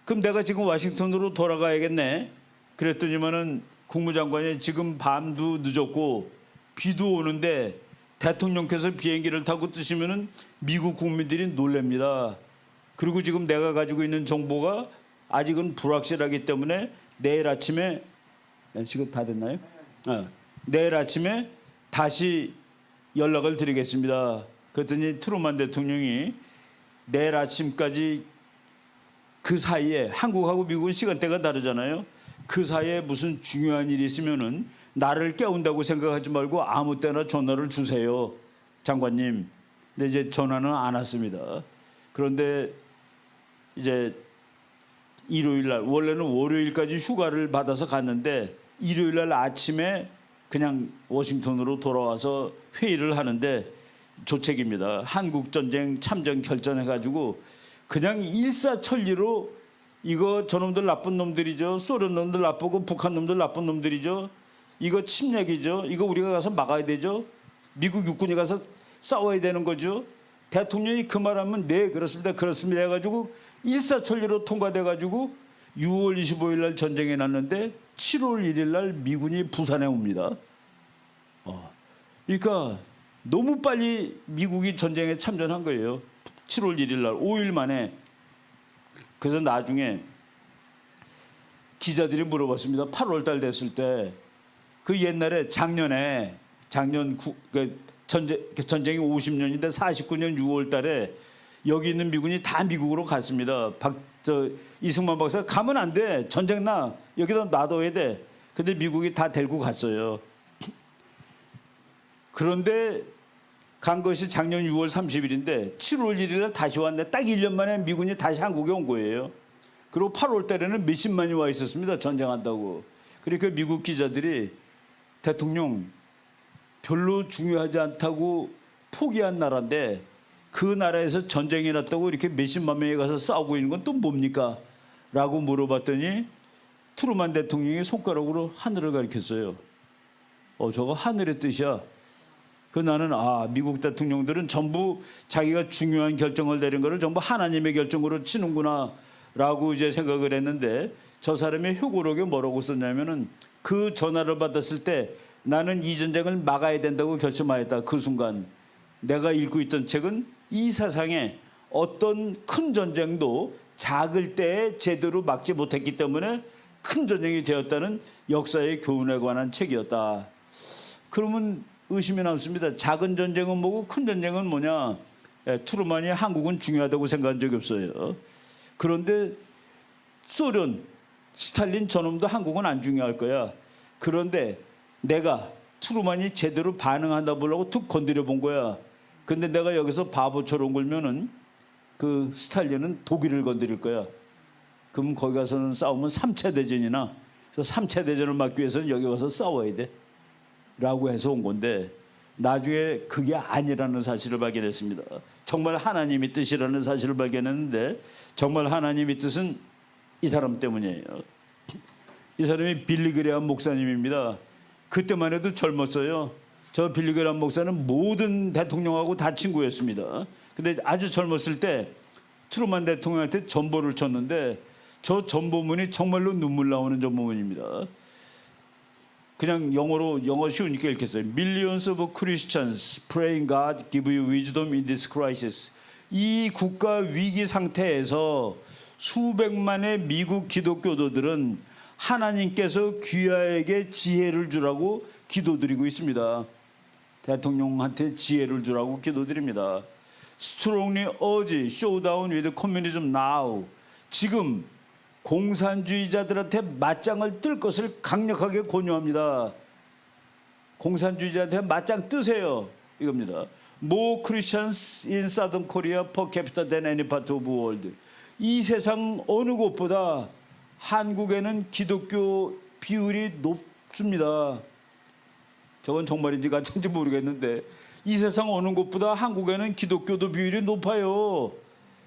그럼 내가 지금 워싱턴으로 돌아가야겠네. 그랬더니만은 국무장관이 지금 밤도 늦었고 비도 오는데 대통령께서 비행기를 타고 뜨시면은 미국 국민들이 놀랍니다. 그리고 지금 내가 가지고 있는 정보가 아직은 불확실하기 때문에 내일 아침에 지금 다 됐나요? 내일 아침에 다시 연락을 드리겠습니다. 그랬더니 트루만 대통령이 내일 아침까지 그 사이에 한국하고 미국은 시간대가 다르잖아요. 그 사이에 무슨 중요한 일이 있으면은 나를 깨운다고 생각하지 말고 아무 때나 전화를 주세요, 장관님. 근데 이제 전화는 안 왔습니다. 그런데 이제 일요일 날 원래는 월요일까지 휴가를 받아서 갔는데 일요일 날 아침에 그냥 워싱턴으로 돌아와서 회의를 하는데 조책입니다. 한국 전쟁 참전 결정해가지고 그냥 일사천리로 이거 저놈들 나쁜 놈들이죠. 소련 놈들 나쁘고 북한 놈들 나쁜 놈들이죠. 이거 침략이죠. 이거 우리가 가서 막아야 되죠. 미국 육군이 가서 싸워야 되는 거죠. 대통령이 그 말하면 네 그렇습니다. 그렇습니다 해가지고 일사천리로 통과돼가지고 6월 25일 날 전쟁이 났는데 7월 1일 날 미군이 부산에 옵니다. 그러니까 너무 빨리 미국이 전쟁에 참전한 거예요. 7월 1일 날 5일 만에. 그래서 나중에 기자들이 물어봤습니다. 8월 달 됐을 때 그 옛날에 작년 전쟁이 50년인데 49년 6월 달에 여기 있는 미군이 다 미국으로 갔습니다. 이승만 박사가 가면 안 돼. 전쟁 나. 여기다 놔둬야 돼. 근데 미국이 다 데리고 갔어요. 그런데 간 것이 작년 6월 30일인데 7월 1일에 다시 왔는데 딱 1년 만에 미군이 다시 한국에 온 거예요. 그리고 8월 달에는 몇십만이 와 있었습니다. 전쟁한다고. 그러니까 미국 기자들이 대통령 별로 중요하지 않다고 포기한 나라인데 그 나라에서 전쟁이 났다고 이렇게 몇십만 명이 가서 싸우고 있는 건 또 뭡니까? 라고 물어봤더니 트루만 대통령이 손가락으로 하늘을 가리켰어요. 저거 하늘의 뜻이야. 나는 미국 대통령들은 전부 자기가 중요한 결정을 내린 거를 전부 하나님의 결정으로 치는구나 라고 이제 생각을 했는데 저 사람의 효고록에 뭐라고 썼냐면은 그 전화를 받았을 때 나는 이 전쟁을 막아야 된다고 결심하였다. 그 순간 내가 읽고 있던 책은 이 세상에 어떤 큰 전쟁도 작을 때에 제대로 막지 못했기 때문에 큰 전쟁이 되었다는 역사의 교훈에 관한 책이었다. 그러면 의심이 남습니다. 작은 전쟁은 뭐고 큰 전쟁은 뭐냐. 트루만이 한국은 중요하다고 생각한 적이 없어요. 그런데 소련, 스탈린 저놈도 한국은 안 중요할 거야. 그런데 내가 트루만이 제대로 반응한다 보려고 툭 건드려 본 거야. 근데 내가 여기서 바보처럼 굴면은 그 스탈린은 독일을 건드릴 거야. 그럼 거기 가서는 싸우면 3차 대전이나. 그래서 3차 대전을 막기 위해서는 여기 와서 싸워야 돼. 라고 해서 온 건데 나중에 그게 아니라는 사실을 발견했습니다. 정말 하나님의 뜻이라는 사실을 발견했는데 정말 하나님의 뜻은 이 사람 때문이에요. 이 사람이 빌리 그레함 목사님입니다. 그때만 해도 젊었어요. 저 빌리 그레함 목사는 모든 대통령하고 다 친구였습니다. 근데 아주 젊었을 때 트루만 대통령한테 전보를 쳤는데 저 전보문이 정말로 눈물 나오는 전보문입니다. 그냥 영어 쉬우니까 읽겠어요. Millions of Christians praying God give you wisdom in this crisis. 이 국가 위기 상태에서 수백만의 미국 기독교도들은 하나님께서 귀하에게 지혜를 주라고 기도드리고 있습니다. 대통령한테 지혜를 주라고 기도드립니다. Strongly urge showdown with communism now. 지금 공산주의자들한테 맞짱을 뜰 것을 강력하게 권유합니다. 공산주의자한테 맞짱 뜨세요. 이겁니다. More Christians in Southern Korea per capita than any part of the world. 이 세상 어느 곳보다 한국에는 기독교 비율이 높습니다. 저건 정말인지 가짜인지 모르겠는데 이 세상 어느 곳보다 한국에는 기독교도 비율이 높아요.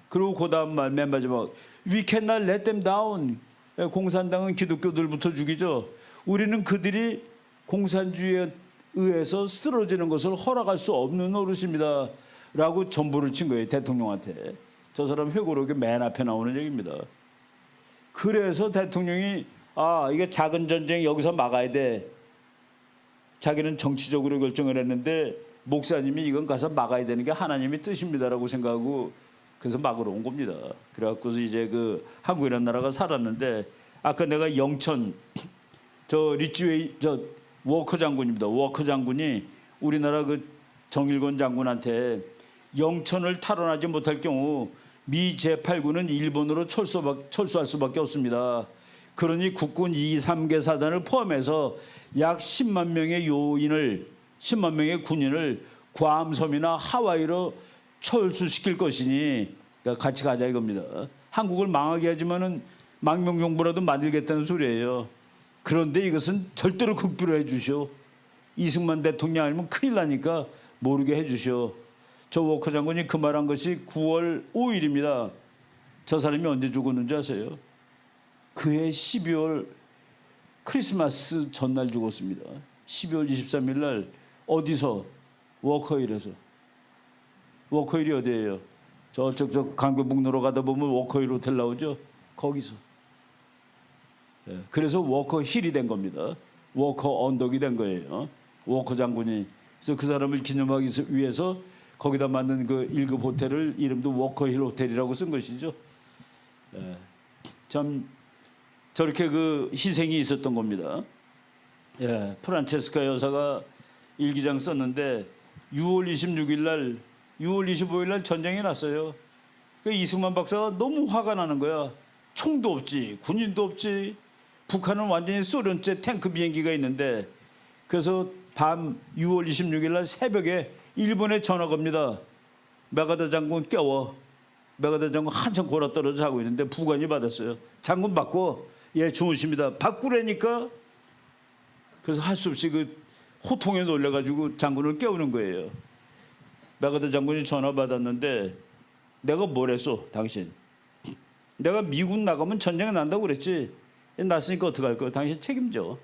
그리고 그 다음 말 맨 마지막 We cannot let them down. 공산당은 기독교들부터 죽이죠. 우리는 그들이 공산주의에 의해서 쓰러지는 것을 허락할 수 없는 노릇입니다. 라고 전보를 친 거예요. 대통령한테. 저 사람 회고록에 맨 앞에 나오는 얘기입니다. 그래서 대통령이 이게 작은 전쟁 여기서 막아야 돼. 자기는 정치적으로 결정을 했는데 목사님이 이건 가서 막아야 되는 게 하나님의 뜻입니다라고 생각하고 그래서 막으러 온 겁니다. 그래갖고서 이제 그 한국이라는 나라가 살았는데 아까 내가 영천 저 리치웨이 저 워커 장군입니다. 워커 장군이 우리나라 그 정일권 장군한테 영천을 탈환하지 못할 경우 미 제8군은 일본으로 철수할 수밖에 없습니다. 그러니 국군 2, 3개 사단을 포함해서 약 10만 명의 요인을 10만 명의 군인을 괌섬이나 하와이로 철수시킬 것이니 그러니까 같이 가자 이겁니다. 한국을 망하게 하지만은 망명정부라도 만들겠다는 소리예요. 그런데 이것은 절대로 극비로 해주시오. 이승만 대통령 알면 큰일 나니까 모르게 해주시오. 저 워커 장군이 그 말한 것이 9월 5일입니다. 저 사람이 언제 죽었는지 아세요? 그해 12월 크리스마스 전날 죽었습니다. 12월 23일 날 어디서? 워커힐에서. 워커힐이 어디예요? 저쪽 강변북로로 가다 보면 워커힐 호텔 나오죠? 거기서. 그래서 워커힐이 된 겁니다. 워커 언덕이 된 거예요. 워커 장군이. 그래서 그 사람을 기념하기 위해서 거기다 만든 그 1급 호텔을 이름도 워커힐 호텔이라고 쓴 것이죠. 참 저렇게 그 희생이 있었던 겁니다. 프란체스카 여사가 일기장 썼는데 6월 26일 날 6월 25일 날 전쟁이 났어요. 그 이승만 박사가 너무 화가 나는 거야. 총도 없지, 군인도 없지. 북한은 완전히 소련제 탱크 비행기가 있는데 그래서 밤 6월 26일 날 새벽에 일본에 전화가 옵니다. 메가다 장군 깨워. 메가다 장군 한참 골아 떨어져 자고 있는데 부관이 받았어요. 장군 받고 예 주무십니다. 바꾸라니까. 그래서 할 수 없이 그 호통에 놀래가지고 장군을 깨우는 거예요. 메가다 장군이 전화 받았는데 내가 뭘 했어 당신? 내가 미국 나가면 전쟁이 난다고 그랬지. 났으니까 어떡할 거야. 당신 책임져.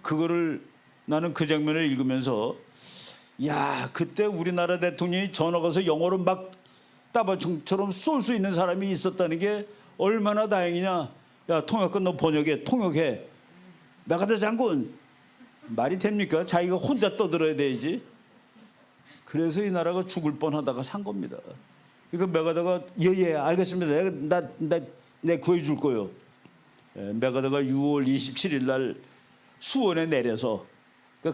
그거를 나는 그 장면을 읽으면서 야 그때 우리나라 대통령이 전화 가서 영어로 막 따발총처럼 쏠 수 있는 사람이 있었다는 게 얼마나 다행이냐. 야 통역관 너 번역해. 통역해. 메가다 장군 말이 됩니까? 자기가 혼자 떠들어야 되지. 그래서 이 나라가 죽을 뻔하다가 산 겁니다. 그러니까 메가다가 예예 알겠습니다. 내 구해줄 거요. 메가다가 6월 27일 날 수원에 내려서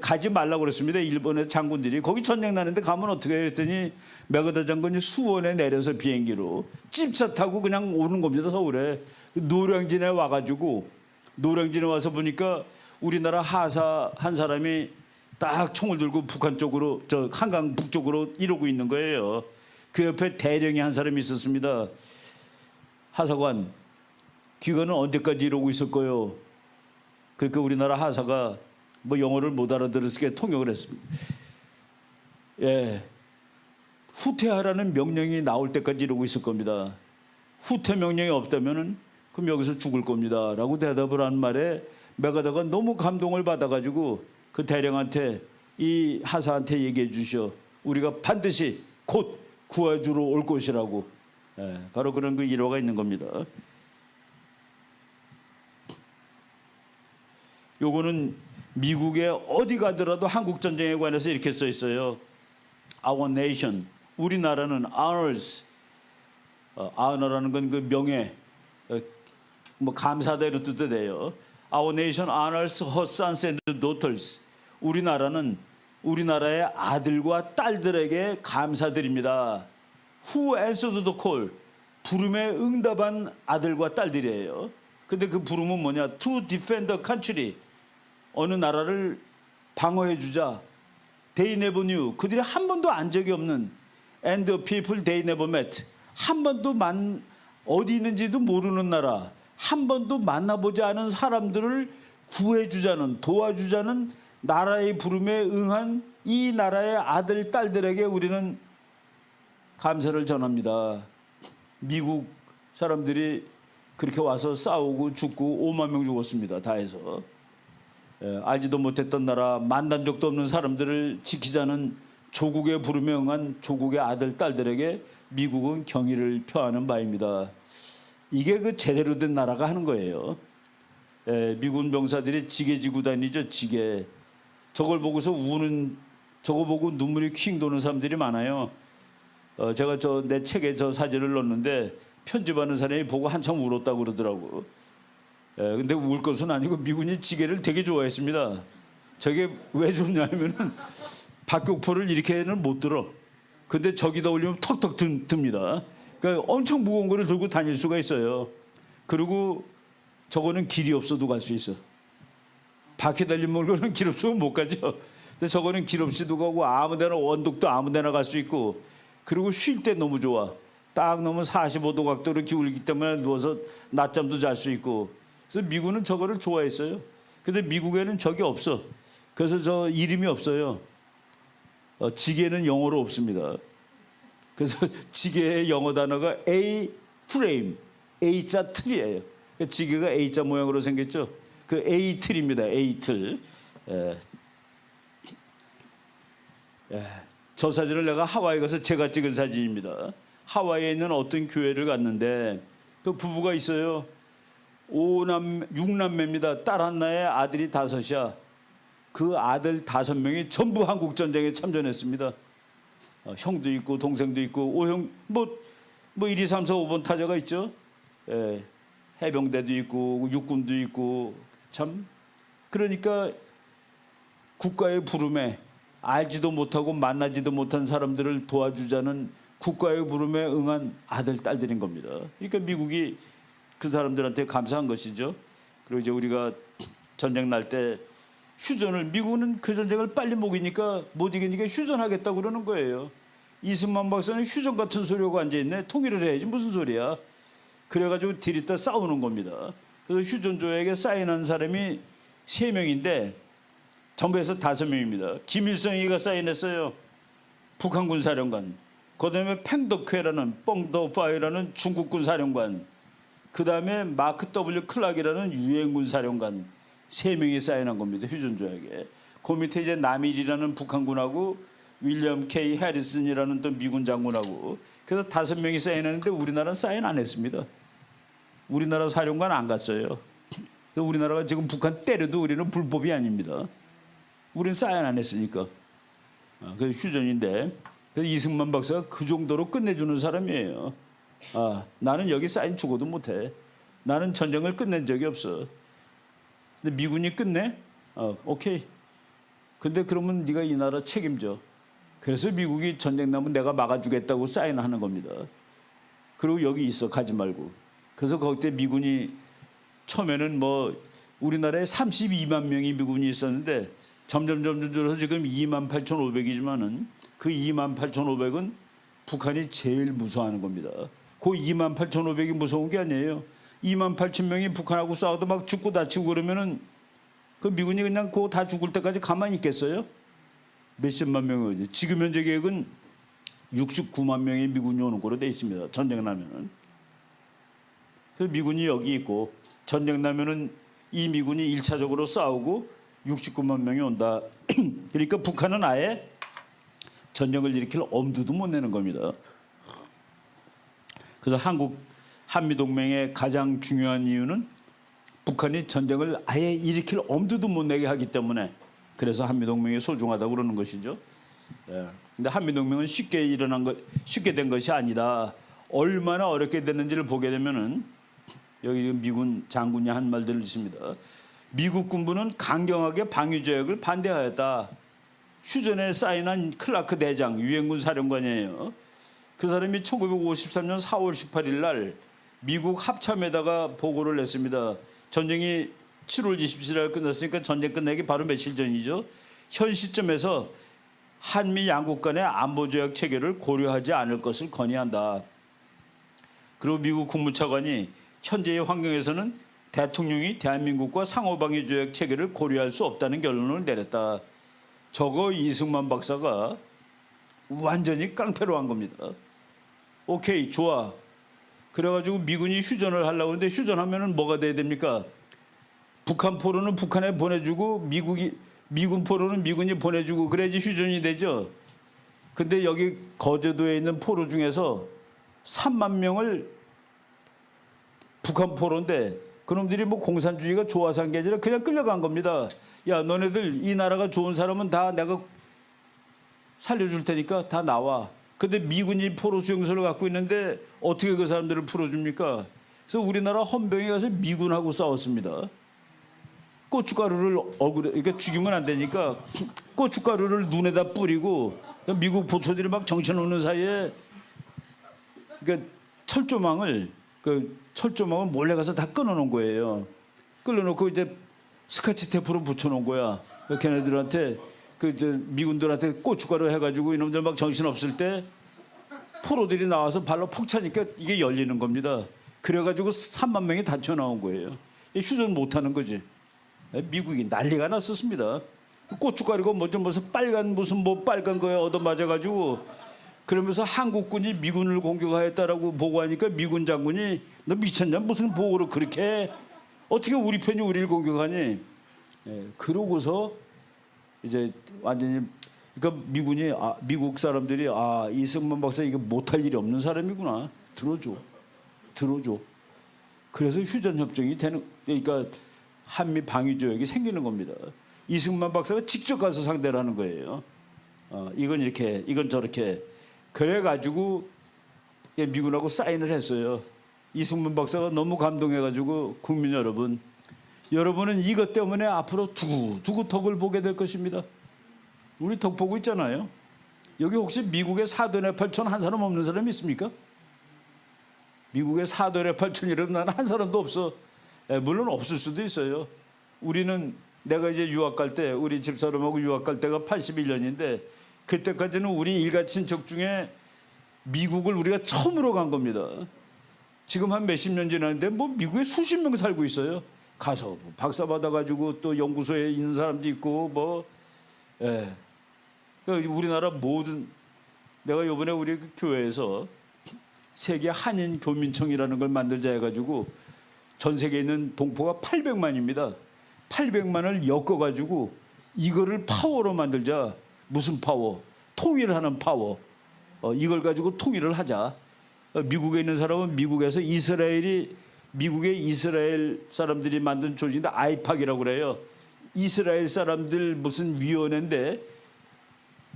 가지 말라고 그랬습니다. 일본의 장군들이 거기 전쟁 나는데 가면 어떻게 해요? 했더니 메가다 장군이 수원에 내려서 비행기로 찝차 타고 그냥 오는 겁니다. 서울에 노량진에 와가지고 노량진에 와서 보니까 우리나라 하사 한 사람이 딱 총을 들고 북한 쪽으로 저 한강 북쪽으로 이러고 있는 거예요. 그 옆에 대령이 한 사람이 있었습니다. 하사관 귀가는 언제까지 이러고 있을 거요? 그러니까 우리나라 하사가 뭐 영어를 못 알아들었으니까 통역을 했습니다. 예, 후퇴하라는 명령이 나올 때까지 이러고 있을 겁니다. 후퇴 명령이 없다면은 그럼 여기서 죽을 겁니다. 라고 대답을 한 말에 메가다가 너무 감동을 받아가지고 그 대령한테 이 하사한테 얘기해 주셔. 우리가 반드시 곧 구해주러 올 것이라고. 예, 바로 그런 그 일화가 있는 겁니다. 요거는 미국에 어디 가더라도 한국 전쟁에 관해서 이렇게 써 있어요. Our nation, 우리나라는 honors honor라는 건 그 명예, 뭐 감사다 이런 뜻도 돼요. Our nation honors her sons and daughters. 우리나라의 아들과 딸들에게 감사드립니다. Who answered the call? 부름에 응답한 아들과 딸들이에요. 근데 그 부름은 뭐냐? To defend the country. 어느 나라를 방어해 주자. They never knew. 그들이 한 번도 안 적이 없는 and the people they never met. 한 번도 어디 있는지도 모르는 나라. 한 번도 만나보지 않은 사람들을 구해주자는, 도와주자는 나라의 부름에 응한 이 나라의 아들, 딸들에게 우리는 감사를 전합니다. 미국 사람들이 그렇게 와서 싸우고 죽고 5만 명 죽었습니다. 다 해서. 알지도 못했던 나라, 만난 적도 없는 사람들을 지키자는 조국의 부름에 응한 조국의 아들, 딸들에게 미국은 경의를 표하는 바입니다. 이게 그 제대로 된 나라가 하는 거예요. 미군 병사들이 지게 지고 다니죠. 지게. 저걸 보고서 저거 보고 눈물이 퀭 도는 사람들이 많아요. 제가 내 책에 저 사진을 넣었는데 편집하는 사람이 보고 한참 울었다고 그러더라고. 근데 울 것은 아니고 미군이 지게를 되게 좋아했습니다. 저게 왜 좋냐면은 박격포를 이렇게는 못 들어. 근데 저기다 올리면 턱턱 듭니다. 그러니까 엄청 무거운 거를 들고 다닐 수가 있어요. 그리고 저거는 길이 없어도 갈 수 있어. 바퀴 달린 물건은 길 없으면 못 가죠. 근데 저거는 길 없이도 가고 아무데나 언덕도 아무데나 갈 수 있고, 그리고 쉴 때 너무 좋아. 딱 넘으면 45도 각도로 기울기 때문에 누워서 낮잠도 잘 수 있고. 그래서 미군은 저거를 좋아했어요. 근데 미국에는 저게 없어. 그래서 저 이름이 없어요. 지게는 영어로 없습니다. 그래서 지게의 영어 단어가 A-frame, A자 틀이에요. 지게가 A자 모양으로 생겼죠. 그 A-틀입니다. A-틀. 저 사진을 내가 하와이 가서 제가 찍은 사진입니다. 하와이에 있는 어떤 교회를 갔는데 그 부부가 있어요. 6남매입니다. 딸 하나에 아들이 5이야. 그 아들 5명이 전부 한국전쟁에 참전했습니다. 형도 있고 동생도 있고 오형 뭐 1, 2, 3, 4, 5번 타자가 있죠. 해병대도 있고 육군도 있고 참. 그러니까 국가의 부름에 알지도 못하고 만나지도 못한 사람들을 도와주자는 국가의 부름에 응한 아들, 딸들인 겁니다. 그러니까 미국이 그 사람들한테 감사한 것이죠. 그리고 이제 우리가 전쟁 날 때 휴전을, 미국은 그 전쟁을 빨리 먹이니까 못 이기니까 휴전하겠다고 그러는 거예요. 이승만 박사는 휴전 같은 소리하고 앉아있네. 통일을 해야지 무슨 소리야. 그래가지고 들이다 싸우는 겁니다. 그래서 휴전 조약에 사인한 사람이 3명인데 정부에서 5명입니다. 김일성이가 사인했어요. 북한군 사령관. 그 다음에 팽덕회라는 뻥더파이라는 중국군 사령관. 그 다음에 마크 W 클락이라는 유엔군 사령관. 3명이 사인한 겁니다. 휴전 조약에. 그 밑에 이제 남일이라는 북한군하고 윌리엄 K 해리슨이라는 또 미군 장군하고, 그래서 5명이 사인했는데 우리나라는 사인 안 했습니다. 우리나라 사령관 안 갔어요. 우리나라가 지금 북한 때려도 우리는 불법이 아닙니다. 우리는 사인 안 했으니까. 그 휴전인데, 그래서 이승만 박사가 그 정도로 끝내주는 사람이에요. 나는 여기 사인 죽어도 못해. 나는 전쟁을 끝낸 적이 없어. 근데 미군이 끝내? 오케이. 근데 그러면 네가 이 나라 책임져. 그래서 미국이 전쟁 나면 내가 막아주겠다고 사인하는 겁니다. 그리고 여기 있어, 가지 말고. 그래서 그때 미군이 처음에는 뭐 우리나라에 32만 명이 미군이 있었는데 점점 줄어서 지금 28,500이지만은 그 28,500은 북한이 제일 무서워하는 겁니다. 그 28,500이 무서운 게 아니에요. 28,000명이 북한하고 싸워도 막 죽고 다치고 그러면은 그 미군이 그냥 그거 다 죽을 때까지 가만히 있겠어요? 몇십만 명이지. 지금 현재 계획은 69만 명의 미군이 오는 거로 돼 있습니다. 전쟁 나면은. 그래서 미군이 여기 있고 전쟁 나면은 이 미군이 1차적으로 싸우고 69만 명이 온다. 그러니까 북한은 아예 전쟁을 일으킬 엄두도 못 내는 겁니다. 그래서 한미동맹의 가장 중요한 이유는 북한이 전쟁을 아예 일으킬 엄두도 못 내게 하기 때문에, 그래서 한미동맹이 소중하다고 그러는 것이죠. 근데 한미동맹은 쉽게 된 것이 아니다. 얼마나 어렵게 됐는지를 보게 되면은 여기 미군 장군이 한 말들을 있습니다. 미국 군부는 강경하게 방위조약을 반대하였다. 휴전에 사인한 클라크 대장 유엔군 사령관이에요. 그 사람이 1953년 4월 18일 날 미국 합참에다가 보고를 냈습니다. 전쟁이 7월 27일 날 끝났으니까 전쟁 끝나기 바로 며칠 전이죠. 현 시점에서 한미 양국 간의 안보조약 체결을 고려하지 않을 것을 건의한다. 그리고 미국 국무차관이 현재의 환경에서는 대통령이 대한민국과 상호방위조약 체결을 고려할 수 없다는 결론을 내렸다. 저거 이승만 박사가 완전히 깡패로 한 겁니다. 오케이, 좋아. 그래가지고 미군이 휴전을 하려고 하는데 휴전하면은 뭐가 돼야 됩니까? 북한 포로는 북한에 보내주고 미군 포로는 미군이 보내주고 그래야지 휴전이 되죠. 근데 여기 거제도에 있는 포로 중에서 3만 명을 북한 포로인데 그놈들이 뭐 공산주의가 좋아서 한 게 아니라 그냥 끌려간 겁니다. 야, 너네들 이 나라가 좋은 사람은 다 내가 살려줄 테니까 다 나와. 근데 미군이 포로 수용소를 갖고 있는데 어떻게 그 사람들을 풀어줍니까? 그래서 우리나라 헌병에 가서 미군하고 싸웠습니다. 고춧가루를 얼굴에, 그러니까 죽이면 안 되니까 고춧가루를 눈에다 뿌리고 미국 보초들이 막 정신없는 사이에 그러니까 철조망을 몰래 가서 다 끊어놓은 거예요. 끊어놓고 이제 스카치 테이프로 붙여놓은 거야. 걔네들한테 미군들한테 고춧가루 해가지고 이놈들 막 정신 없을 때 포로들이 나와서 발로 퍽 차니까 이게 열리는 겁니다. 그래가지고 3만 명이 다쳐 나온 거예요. 휴전 못하는 거지. 미국이 난리가 났었습니다. 고춧가루가 무슨 빨간 빨간 거에 얻어맞아가지고 그러면서 한국군이 미군을 공격하였다라고 보고하니까 미군 장군이 너 미쳤냐? 무슨 보고를 그렇게 해? 어떻게 우리 편이 우리를 공격하니? 그러고서 이제 완전히 그러니까 미국 사람들이 이승만 박사 이거 못할 일이 없는 사람이구나. 들어줘. 그래서 휴전 협정이 되는 그러니까 한미 방위 조약이 생기는 겁니다. 이승만 박사가 직접 가서 상대를 하는 거예요. 이건 이렇게, 이건 저렇게. 그래가지고 미군하고 사인을 했어요. 이승만 박사가 너무 감동해가지고 국민 여러분은 이것 때문에 앞으로 두고 덕을 보게 될 것입니다. 우리 덕 보고 있잖아요. 여기 혹시 미국의 사돈의 팔촌 한 사람 없는 사람이 있습니까? 미국의 사돈의 팔촌이라도 나는 한 사람도 없어. 물론 없을 수도 있어요. 우리는 내가 이제 유학 갈 때 우리 집사람하고 유학 갈 때가 81년인데 그때까지는 우리 일가 친척 중에 미국을 우리가 처음으로 간 겁니다. 지금 한 몇십 년 지났는데 뭐 미국에 수십 명 살고 있어요. 가서 박사 받아가지고 또 연구소에 있는 사람도 있고 그러니까 우리나라 모든 내가 이번에 우리 그 교회에서 세계 한인 교민청이라는 걸 만들자 해가지고 전 세계에 있는 동포가 800만입니다. 800만을 엮어가지고 이거를 파워로 만들자. 무슨 파워? 통일하는 파워. 이걸 가지고 통일을 하자. 미국에 있는 사람은 미국에서 미국의 이스라엘 사람들이 만든 조직인데 아이팍이라고 그래요. 이스라엘 사람들 무슨 위원회인데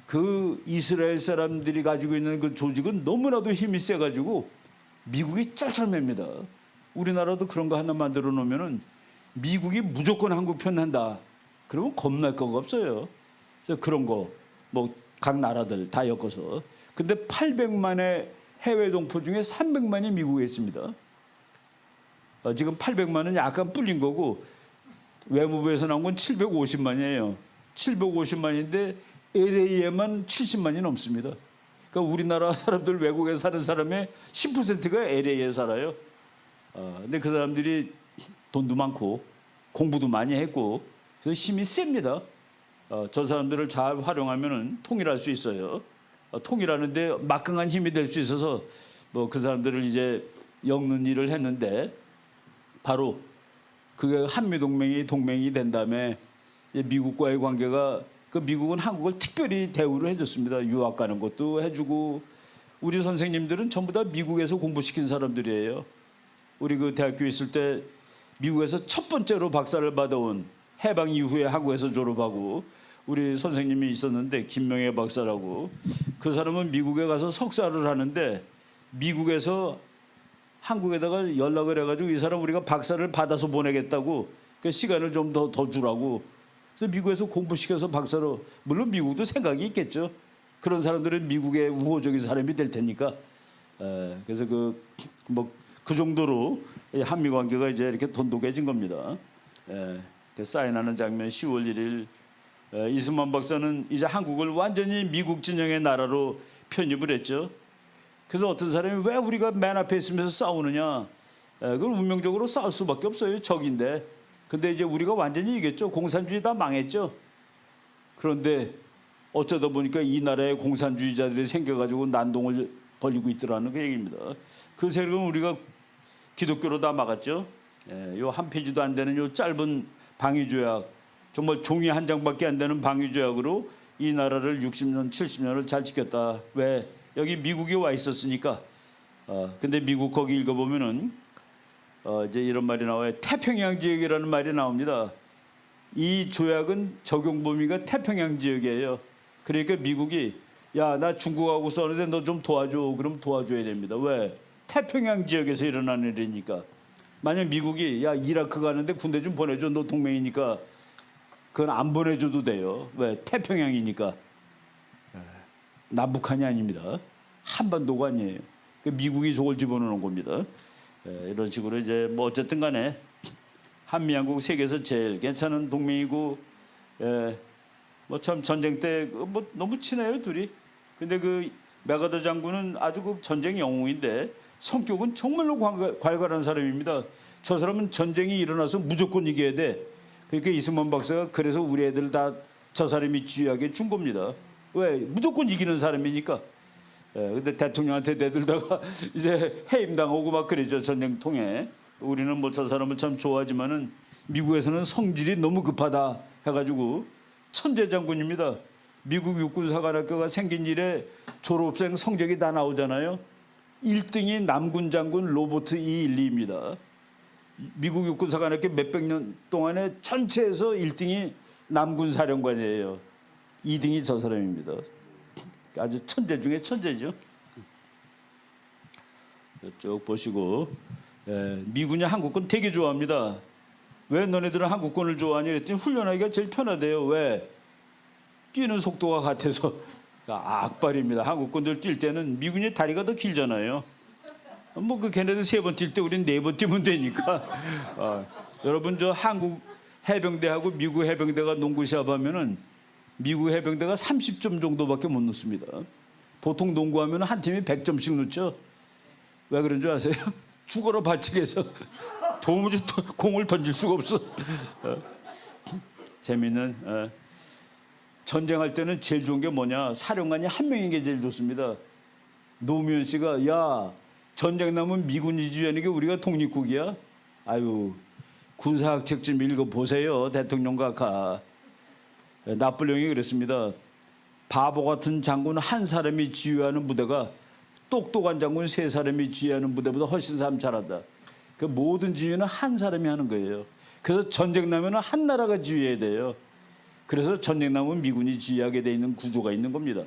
그 이스라엘 사람들이 가지고 있는 그 조직은 너무나도 힘이 세가지고 미국이 짤짤맵니다. 우리나라도 그런 거 하나 만들어 놓으면은 미국이 무조건 한국 편 한다. 그러면 겁날 거가 없어요. 그래서 그런 거 뭐 각 나라들 다 엮어서. 근데 800만의 해외 동포 중에 300만이 미국에 있습니다. 지금 800만은 약간 불린 거고 외무부에서 나온 건 750만이에요. 750만인데 LA에만 70만이 넘습니다. 그러니까 우리나라 사람들 외국에 사는 사람의 10%가 LA에 살아요. 근데 그 사람들이 돈도 많고 공부도 많이 했고 그래서 힘이 셉니다. 저 사람들을 잘 활용하면 통일할 수 있어요. 통일하는데 막강한 힘이 될 수 있어서 뭐 그 사람들을 이제 엮는 일을 했는데 바로 그게 한미 동맹이 된 다음에 미국과의 관계가 그 미국은 한국을 특별히 대우를 해줬습니다. 유학 가는 것도 해주고 우리 선생님들은 전부 다 미국에서 공부시킨 사람들이에요. 우리 그 대학교 있을 때 미국에서 첫 번째로 박사를 받아온 해방 이후에 한국에서 졸업하고 우리 선생님이 있었는데 김명애 박사라고 그 사람은 미국에 가서 석사를 하는데 미국에서 한국에다가 연락을 해가지고 이 사람 우리가 박사를 받아서 보내겠다고 그 시간을 좀 더 주라고. 그래서 미국에서 공부시켜서 박사로, 물론 미국도 생각이 있겠죠. 그런 사람들은 미국의 우호적인 사람이 될 테니까. 그래서 그 정도로 한미 관계가 이제 이렇게 돈독해진 겁니다. 그 사인하는 장면 10월 1일 이승만 박사는 이제 한국을 완전히 미국 진영의 나라로 편입을 했죠. 그래서 어떤 사람이 왜 우리가 맨 앞에 있으면서 싸우느냐? 그걸 운명적으로 싸울 수밖에 없어요. 적인데. 근데 이제 우리가 완전히 이겼죠. 공산주의 다 망했죠. 그런데 어쩌다 보니까 이 나라에 공산주의자들이 생겨가지고 난동을 벌이고 있더라는 그 얘기입니다. 그 세력은 우리가 기독교로 다 막았죠. 요 한 페이지도 안 되는 요 짧은 방위조약, 정말 종이 한 장밖에 안 되는 방위조약으로 이 나라를 60년, 70년을 잘 지켰다. 왜? 여기 미국이 와 있었으니까. 근데 미국 거기 읽어보면은 이제 이런 말이 나와요. 태평양 지역이라는 말이 나옵니다. 이 조약은 적용 범위가 태평양 지역이에요. 그러니까 미국이 야, 나 중국하고 싸우는데 너 좀 도와줘. 그럼 도와줘야 됩니다. 왜? 태평양 지역에서 일어나는 일이니까. 만약 미국이 야, 이라크 가는데 군대 좀 보내줘. 너 동맹이니까. 그건 안 보내줘도 돼요. 왜? 태평양이니까. 남북한이 아닙니다. 한반도가 아니에요. 미국이 저걸 집어넣는 겁니다. 이런 식으로 이제 뭐 어쨌든 간에 한미 한국 세계에서 제일 괜찮은 동맹이고, 뭐 참 전쟁 때 뭐 너무 친해요 둘이. 근데 그 메가더 장군은 아주 그 전쟁 영웅인데 성격은 정말로 괄괄한 사람입니다. 저 사람은 전쟁이 일어나서 무조건 이겨야 돼. 그러니까 이승만 박사가 그래서 우리 애들 다 저 사람이 지휘하게 준 겁니다. 왜? 무조건 이기는 사람이니까. 근데 대통령한테 내들다가 이제 해임당하고 막 그러죠. 전쟁 통해. 우리는 뭐 저 사람을 참 좋아하지만은 미국에서는 성질이 너무 급하다 해가지고 천재 장군입니다. 미국 육군사관학교가 생긴 이래 졸업생 성적이 다 나오잖아요. 1등이 남군 장군 로버트 E. 리입니다. 미국 육군사관학교 몇백 년 동안에 전체에서 1등이 남군 사령관이에요. 2등이 저 사람입니다. 아주 천재 중에 천재죠. 쭉 보시고, 미군이 한국군 되게 좋아합니다. 왜 너네들은 한국군을 좋아하니? 그랬더니 훈련하기가 제일 편하대요. 왜? 뛰는 속도가 같아서. 악발입니다. 한국군들 뛸 때는 미군이 다리가 더 길잖아요. 뭐 그 걔네들 3번 뛸 때 우린 4번 뛰면 되니까. 여러분 저 한국 해병대하고 미국 해병대가 농구 시합하면은 미국 해병대가 30점 정도밖에 못 넣습니다. 보통 농구하면 한 팀이 100점씩 넣죠. 왜 그런 줄 아세요? 죽어라 바치게해서 도무지 공을 던질 수가 없어. 재미있는. 전쟁할 때는 제일 좋은 게 뭐냐? 사령관이 한 명인 게 제일 좋습니다. 노무현 씨가 야, 전쟁 나면 미군이 지휘하는 게 우리가 독립국이야? 아유, 군사학 책 좀 읽어보세요. 대통령 각하. 나폴레옹이 그랬습니다. 바보 같은 장군 한 사람이 지휘하는 부대가 똑똑한 장군 3사람이 지휘하는 부대보다 훨씬 사람 잘한다. 그 모든 지휘는 한 사람이 하는 거예요. 그래서 전쟁 나면 한 나라가 지휘해야 돼요. 그래서 전쟁 나면 미군이 지휘하게 돼 있는 구조가 있는 겁니다.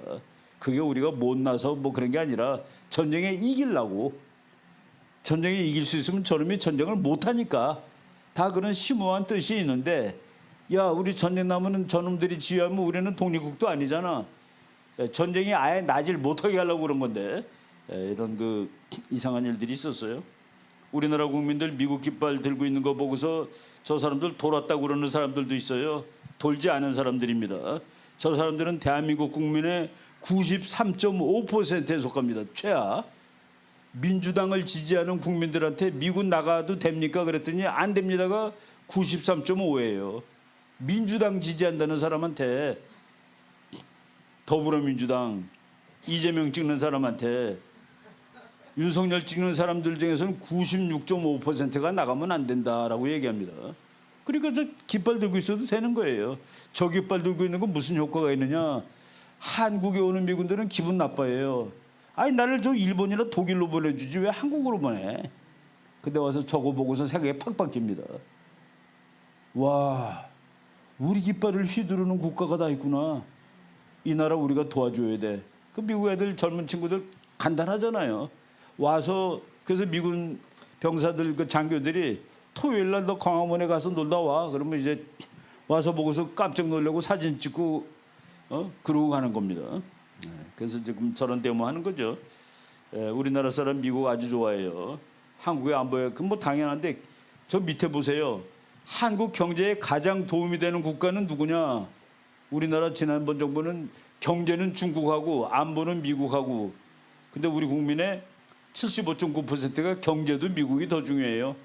그게 우리가 못나서 뭐 그런 게 아니라 전쟁에 이기려고. 전쟁에 이길 수 있으면 저놈이 전쟁을 못하니까. 다 그런 심오한 뜻이 있는데, 야, 우리 전쟁 나면은 저놈들이 지휘하면 우리는 독립국도 아니잖아. 전쟁이 아예 나질 못하게 하려고 그런 건데, 이런 그 이상한 일들이 있었어요. 우리나라 국민들 미국 깃발 들고 있는 거 보고서 저 사람들 돌았다고 그러는 사람들도 있어요. 돌지 않은 사람들입니다. 저 사람들은 대한민국 국민의 93.5%에 속합니다. 최하. 민주당을 지지하는 국민들한테 미국 나가도 됩니까? 그랬더니 안 됩니다가 93.5예요. 민주당 지지한다는 사람한테, 더불어민주당 이재명 찍는 사람한테, 윤석열 찍는 사람들 중에서는 96.5%가 나가면 안 된다라고 얘기합니다. 그러니까 저 깃발 들고 있어도 되는 거예요. 저 깃발 들고 있는 건 무슨 효과가 있느냐? 한국에 오는 미군들은 기분 나빠해요. 아니, 나를 저 일본이나 독일로 보내주지 왜 한국으로 보내? 근데 와서 저거 보고서 생각이 팍 바뀝니다. 와, 우리 깃발을 휘두르는 국가가 다 있구나. 이 나라 우리가 도와줘야 돼. 그 미국 애들 젊은 친구들 간단하잖아요. 와서 그래서 미군 병사들 그 장교들이 토요일 날 너 광화문에 가서 놀다 와. 그러면 이제 와서 보고서 깜짝 놀라고 사진 찍고 그러고 가는 겁니다. 그래서 지금 저런 데모하는 거죠. 우리나라 사람 미국 아주 좋아해요. 한국의 안보에 그 뭐 당연한데 저 밑에 보세요. 한국 경제에 가장 도움이 되는 국가는 누구냐? 우리나라 지난번 정부는 경제는 중국하고 안보는 미국하고, 근데 우리 국민의 75.9%가 경제도 미국이 더 중요해요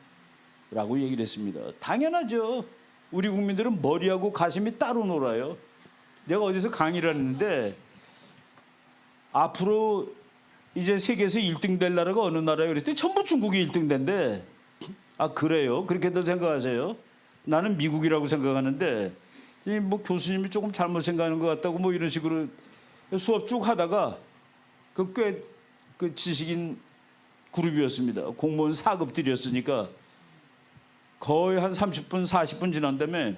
라고 얘기를 했습니다. 당연하죠. 우리 국민들은 머리하고 가슴이 따로 놀아요. 내가 어디서 강의를 했는데 앞으로 이제 세계에서 1등 될 나라가 어느 나라예요? 그랬더니 전부 중국이 1등 된대. 아 그래요? 그렇게도 생각하세요? 나는 미국이라고 생각하는데 뭐 교수님이 조금 잘못 생각하는 것 같다고 뭐 이런 식으로 수업 쭉 하다가 그 꽤 그 지식인 그룹이었습니다. 공무원 4급들이었으니까 거의 한 30분 40분 지난 다음에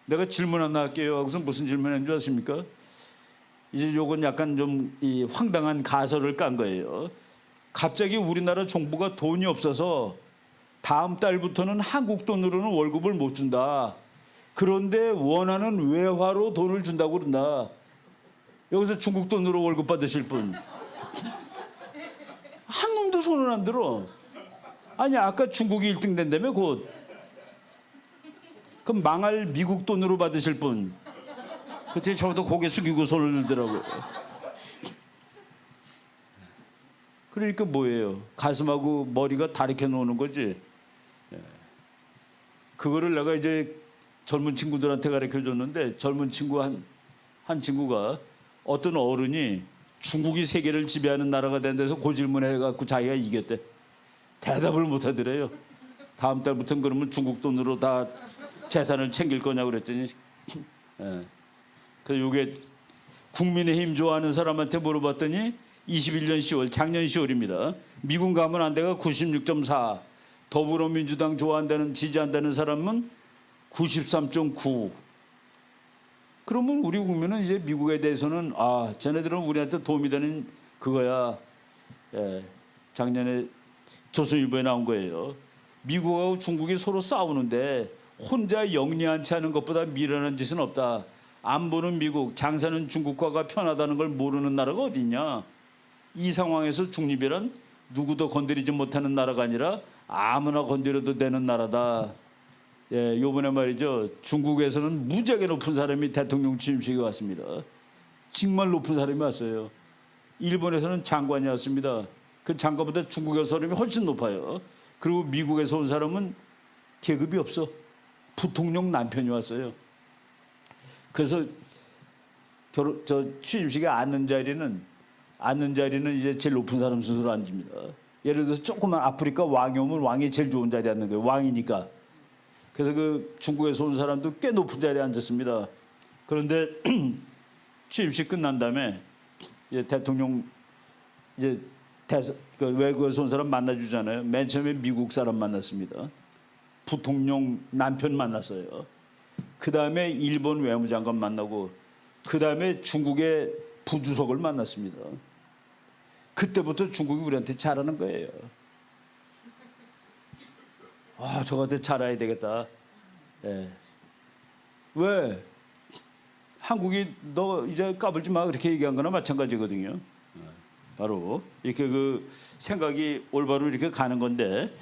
내가 질문 하나 할게요 하고서 무슨 질문한 줄 아십니까? 이제 요건 약간 좀 이 황당한 가설을 깐 거예요. 갑자기 우리나라 정부가 돈이 없어서 다음 달부터는 한국 돈으로는 월급을 못 준다. 그런데 원하는 외화로 돈을 준다고 그런다. 여기서 중국 돈으로 월급 받으실 분. 한 놈도 손을 안 들어. 아니 아까 중국이 1등 된다며 곧. 그럼 망할 미국 돈으로 받으실 분. 그때 저도 고개 숙이고 손을 들더라고요. 그러니까 뭐예요? 가슴하고 머리가 다르게 노는 거지. 그거를 내가 이제 젊은 친구들한테 가르쳐 줬는데 젊은 친구 한 친구가 어떤 어른이 중국이 세계를 지배하는 나라가 된 데서 그 질문을 해갖고 자기가 이겼대. 대답을 못 하더래요. 다음 달부터는 그러면 중국 돈으로 다 재산을 챙길 거냐고 그랬더니 그래서 이게 국민의힘 좋아하는 사람한테 물어봤더니 21년 10월 작년 10월입니다. 미군 가면 안 돼가 96.4, 더불어민주당 좋아한다는 지지한다는 사람은 93.9. 그러면 우리 국민은 이제 미국에 대해서는 아 쟤네들은 우리한테 도움이 되는 그거야. 작년에 조선일보에 나온 거예요. 미국하고 중국이 서로 싸우는데 혼자 영리한치 않은 것보다 미련한 짓은 없다. 안보는 미국, 장사는 중국과가 편하다는 걸 모르는 나라가 어디 있냐. 이 상황에서 중립이란 누구도 건드리지 못하는 나라가 아니라 아무나 건드려도 되는 나라다. 요번에 말이죠. 중국에서는 무지하게 높은 사람이 대통령 취임식에 왔습니다. 정말 높은 사람이 왔어요. 일본에서는 장관이 왔습니다. 그 장관보다 중국에서 사람이 훨씬 높아요. 그리고 미국에서 온 사람은 계급이 없어. 부통령 남편이 왔어요. 그래서 취임식에 앉는 자리는 이제 제일 높은 사람 순서로 앉습니다. 예를 들어서 조그만 아프리카 왕이 오면 왕이 제일 좋은 자리에 앉는 거예요. 왕이니까. 그래서 그 중국에서 온 사람도 꽤 높은 자리에 앉았습니다. 그런데 취임식 끝난 다음에 이제 대통령 이제 그 외국에서 온 사람 만나주잖아요. 맨 처음에 미국 사람 만났습니다. 부통령 남편 만났어요. 그 다음에 일본 외무장관 만나고 그 다음에 중국의 부주석을 만났습니다. 그때부터 중국이 우리한테 잘하는 거예요. 아, 저한테 잘해야 되겠다. 왜? 한국이 너 이제 까불지 마 그렇게 얘기한 거나 마찬가지거든요. 바로 이렇게 그 생각이 올바로 이렇게 가는 건데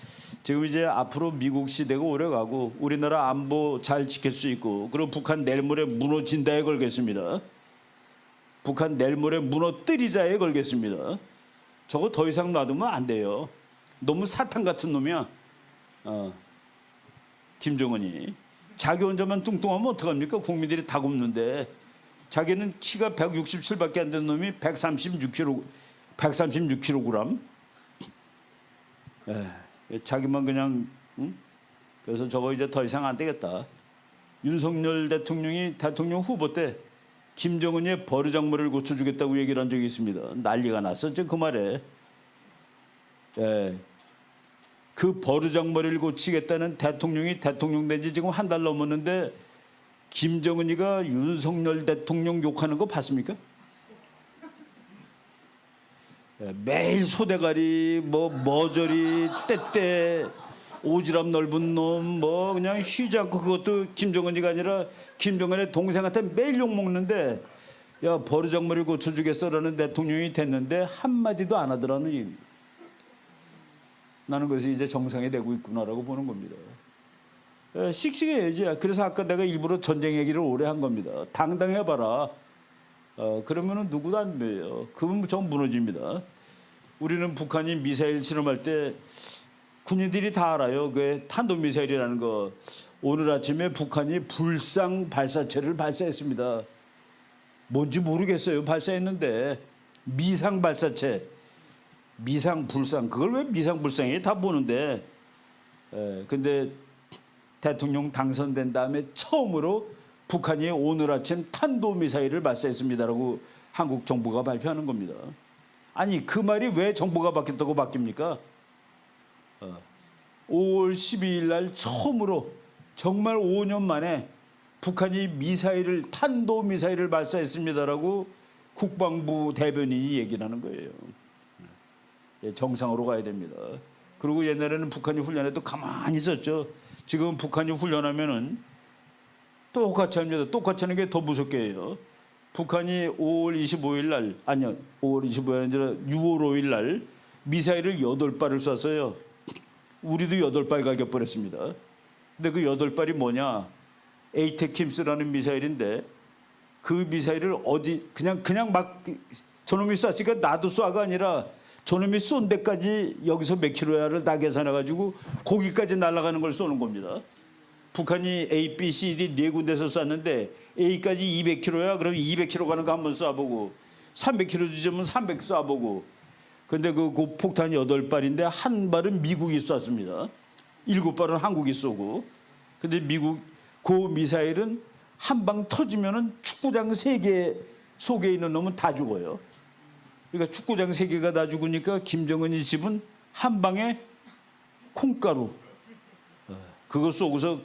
지금 이제 앞으로 미국 시대가 오래가고 우리나라 안보 잘 지킬 수 있고 그리고 북한 내일 모레 무너진다에 걸겠습니다. 북한 내일 모레 무너뜨리자에 걸겠습니다. 저거 더 이상 놔두면 안 돼요. 너무 사탄 같은 놈이야. 김정은이 자기 혼자만 뚱뚱하면 어떡합니까? 국민들이 다 굶는데 자기는 키가 167밖에 안 되는 놈이 136kg. 자기만 그냥 그래서 저거 이제 더 이상 안 되겠다. 윤석열 대통령이 대통령 후보 때 김정은의 버르장머리를 고쳐주겠다고 얘기를 한 적이 있습니다. 난리가 났었죠 그 말에. 그 버르장머리를 고치겠다는 대통령이 대통령 된 지 지금 한 달 넘었는데 김정은이가 윤석열 대통령 욕하는 거 봤습니까? 매일 소대가리 뭐 머저리 떼떼 오지랖 넓은 놈 뭐 그냥 쉬지 않고 그것도 김정은이가 아니라 김정은의 동생한테 매일 욕 먹는데 야 버르장머리 고쳐주겠어라는 대통령이 됐는데 한마디도 안 하더라는 얘기입니다. 나는 그래서 이제 정상이 되고 있구나라고 보는 겁니다. 씩씩해야지. 그래서 아까 내가 일부러 전쟁 얘기를 오래 한 겁니다. 당당해봐라. 그러면은 누구도 안 돼요. 그건 전 무너집니다. 우리는 북한이 미사일 실험할 때 군인들이 다 알아요. 그 탄도미사일이라는 거. 오늘 아침에 북한이 불상 발사체를 발사했습니다. 뭔지 모르겠어요. 발사했는데 미상 발사체. 미상 불상. 그걸 왜 미상 불상이 다 보는데. 근데 대통령 당선된 다음에 처음으로 북한이 오늘 아침 탄도미사일을 발사했습니다라고 한국 정부가 발표하는 겁니다. 아니 그 말이 왜 정부가 바뀌었다고 바뀝니까? 5월 12일 날 처음으로 정말 5년 만에 북한이 미사일을 탄도미사일을 발사했습니다라고 국방부 대변인이 얘기를 하는 거예요. 정상으로 가야 됩니다. 그리고 옛날에는 북한이 훈련해도 가만히 있었죠. 지금 북한이 훈련하면은 똑같이 합니다. 똑같이 하는 게 더 무섭게 해요. 북한이 5월 25일 날, 아니요, 5월 25일 아니라 6월 5일 날 미사일을 8발을 쐈어요. 우리도 8발 갈겨버렸습니다. 근데 그 8발이 뭐냐? 에이테킴스라는 미사일인데 그 미사일을 어디 그냥 막 저놈이 쐈으니까 나도 쏴가 아니라 저놈이 쏜 데까지 여기서 몇 킬로야를 다 계산해가지고 거기까지 날아가는 걸 쏘는 겁니다. 북한이 A, B, C, D 네 군데서 쐈는데 A까지 200km야. 그럼 200km 가는 거 한번 쏴보고 300km 지점은 300 쏴보고. 근데 그 폭탄 8발인데 한 발은 미국이 쐈습니다. 7발은 한국이 쏘고. 근데 미국 그 미사일은 한 방 터지면은 축구장 3개 속에 있는 놈은 다 죽어요. 그러니까 축구장 3개가 다 죽으니까 김정은이 집은 한 방에 콩가루. 그거 쏘고서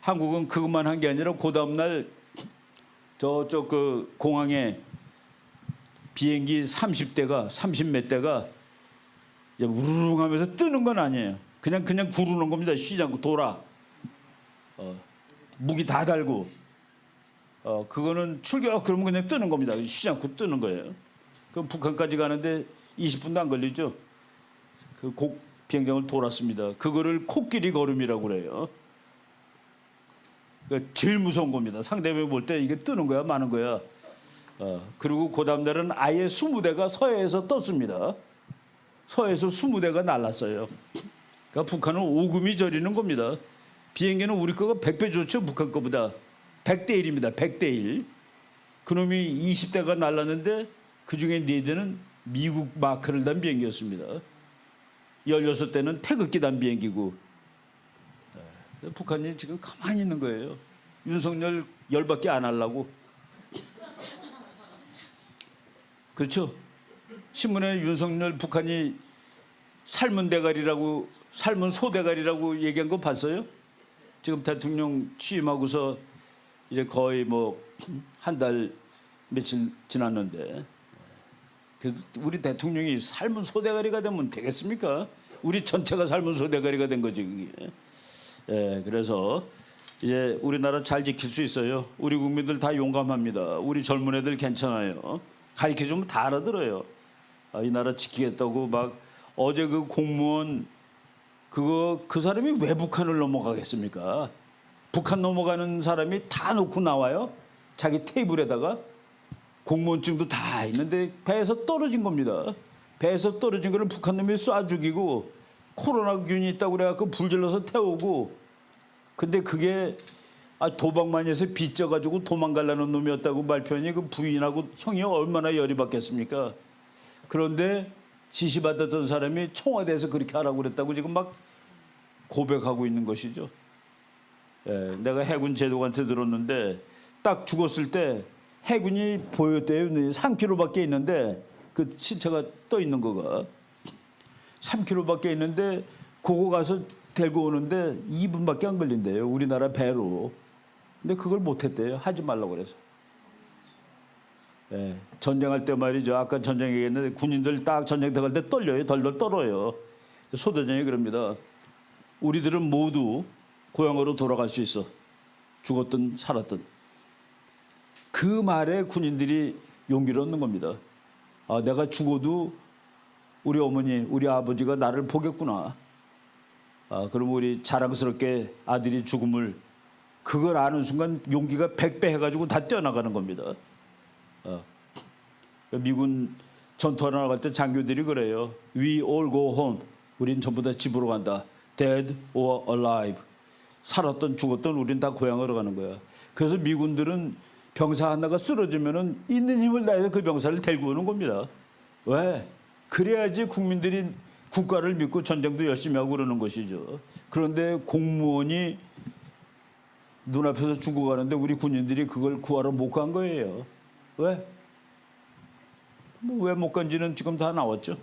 한국은 그것만 한 게 아니라 그 다음날 저쪽 그 공항에 비행기 30대가 30몇 대가 우르릉 하면서 뜨는 건 아니에요. 그냥 구르는 겁니다. 쉬지 않고 돌아. 무기 다 달고. 그거는 출격 그러면 그냥 뜨는 겁니다. 쉬지 않고 뜨는 거예요. 그럼 북한까지 가는데 20분도 안 걸리죠. 그 비행장을 돌았습니다. 그거를 코끼리 걸음이라고 그래요. 그러니까 제일 무서운 겁니다. 상대방이 볼 때 이게 뜨는 거야 마는 거야. 그리고 그 다음 날은 아예 20대가 서해에서 떴습니다. 서해에서 20대가 날랐어요. 그러니까 북한은 오금이 저리는 겁니다. 비행기는 우리 거가 100배 좋죠. 북한 거보다. 100대 1입니다. 100대 1. 그놈이 20대가 날랐는데 그중에 4대는 미국 마크를 단 비행기였습니다. 16대는 태극기 단 비행기고. 북한이 지금 가만히 있는 거예요. 윤석열 열받게 안 하려고. 그렇죠? 신문에 윤석열 북한이 삶은 대가리라고 삶은 소대가리라고 얘기한 거 봤어요? 지금 대통령 취임하고서 이제 거의 뭐 한 달 며칠 지났는데 우리 대통령이 삶은 소대가리가 되면 되겠습니까? 우리 전체가 삶은 소대가리가 된 거지 그게. 그래서 이제 우리나라 잘 지킬 수 있어요. 우리 국민들 다 용감합니다. 우리 젊은 애들 괜찮아요. 가르쳐주면 다 알아들어요. 이 나라 지키겠다고 막 어제 그 공무원 그 사람이 왜 북한을 넘어가겠습니까? 북한 넘어가는 사람이 다 놓고 나와요. 자기 테이블에다가 공무원증도 다 있는데 배에서 떨어진 겁니다. 배에서 떨어진 거를 북한 놈이 쏴 죽이고 코로나균이 있다고 그래갖고 불질러서 태우고. 근데 그게 도박만 해서 빚져가지고 도망가려는 놈이었다고 발표하니 그 부인하고 형이 얼마나 열이 받겠습니까? 그런데 지시받았던 사람이 청와대에서 그렇게 하라고 그랬다고 지금 막 고백하고 있는 것이죠. 내가 해군 제독한테 들었는데 딱 죽었을 때 해군이 보였대요. 3km밖에 있는데 그 시체가 떠 있는 거가 3km밖에 있는데 그거 가서 데리고 오는데 2분밖에 안 걸린대요. 우리나라 배로. 근데 그걸 못했대요. 하지 말라고 그래서. 예, 전쟁할 때 말이죠. 아까 전쟁 얘기했는데 군인들 딱 전쟁 들어갈 때 떨려요. 덜덜 떨어요. 소대장이 그럽니다. 우리들은 모두 고향으로 돌아갈 수 있어. 죽었든 살았든. 그 말에 군인들이 용기를 얻는 겁니다. 아, 내가 죽어도 우리 어머니, 우리 아버지가 나를 보겠구나. 아, 그럼 우리 자랑스럽게 아들이 죽음을 그걸 아는 순간 용기가 100배 해가지고 다 뛰어나가는 겁니다. 미군 전투하러 나갈 때 장교들이 그래요. We all go home. 우린 전부 다 집으로 간다. Dead or alive. 살았던 죽었던 우린 다 고향으로 가는 거야. 그래서 미군들은 병사 하나가 쓰러지면은 있는 힘을 다해서 그 병사를 데리고 오는 겁니다. 왜? 그래야지 국민들이 국가를 믿고 전쟁도 열심히 하고 그러는 것이죠. 그런데 공무원이 눈앞에서 죽어가는데 우리 군인들이 그걸 구하러 못 간 거예요. 왜? 뭐 왜 못 간지는 지금 다 나왔죠.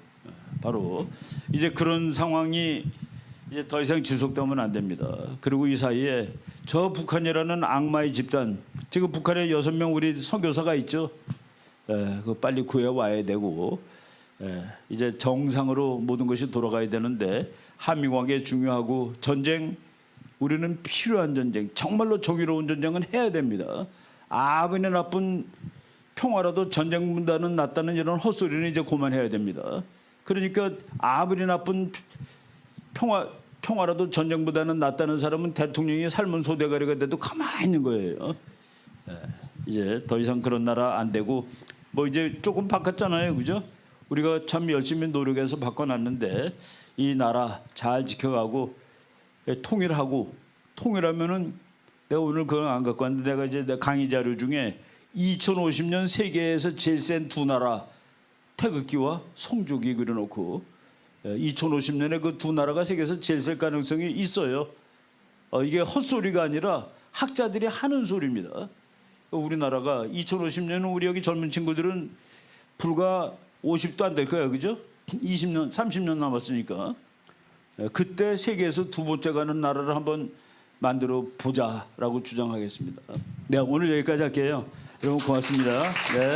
바로 이제 그런 상황이 이제 더 이상 지속되면 안 됩니다. 그리고 이 사이에 저 북한이라는 악마의 집단, 지금 북한에 6명 우리 선교사가 있죠. 그 빨리 구해 와야 되고 이제 정상으로 모든 것이 돌아가야 되는데 한미관계 중요하고 전쟁 우리는 필요한 전쟁, 정말로 정의로운 전쟁은 해야 됩니다. 아무리 나쁜 평화라도 전쟁보다는 낫다는 이런 헛소리는 이제 그만해야 됩니다. 그러니까 아무리 나쁜 평화라도 전쟁보다는 낫다는 사람은 대통령이 삶은 소대가리가 돼도 가만히 있는 거예요. 이제 더 이상 그런 나라 안 되고 뭐 이제 조금 바꿨잖아요, 그죠? 우리가 참 열심히 노력해서 바꿔놨는데 이 나라 잘 지켜가고 통일하면은 내가 오늘 그걸 안 갖고 왔는데 내가 이제 강의 자료 중에 2050년 세계에서 제일 센 두 나라 태극기와 성조기 그려놓고 2050년에 그 두 나라가 세계에서 제일 셀 가능성이 있어요. 이게 헛소리가 아니라 학자들이 하는 소리입니다. 우리나라가 2050년은 우리 여기 젊은 친구들은 불과 50도 안 될 거예요, 그죠? 20년, 30년 남았으니까 그때 세계에서 두 번째 가는 나라를 한번 만들어 보자라고 주장하겠습니다. 네, 오늘 여기까지 할게요. 여러분 고맙습니다. 네.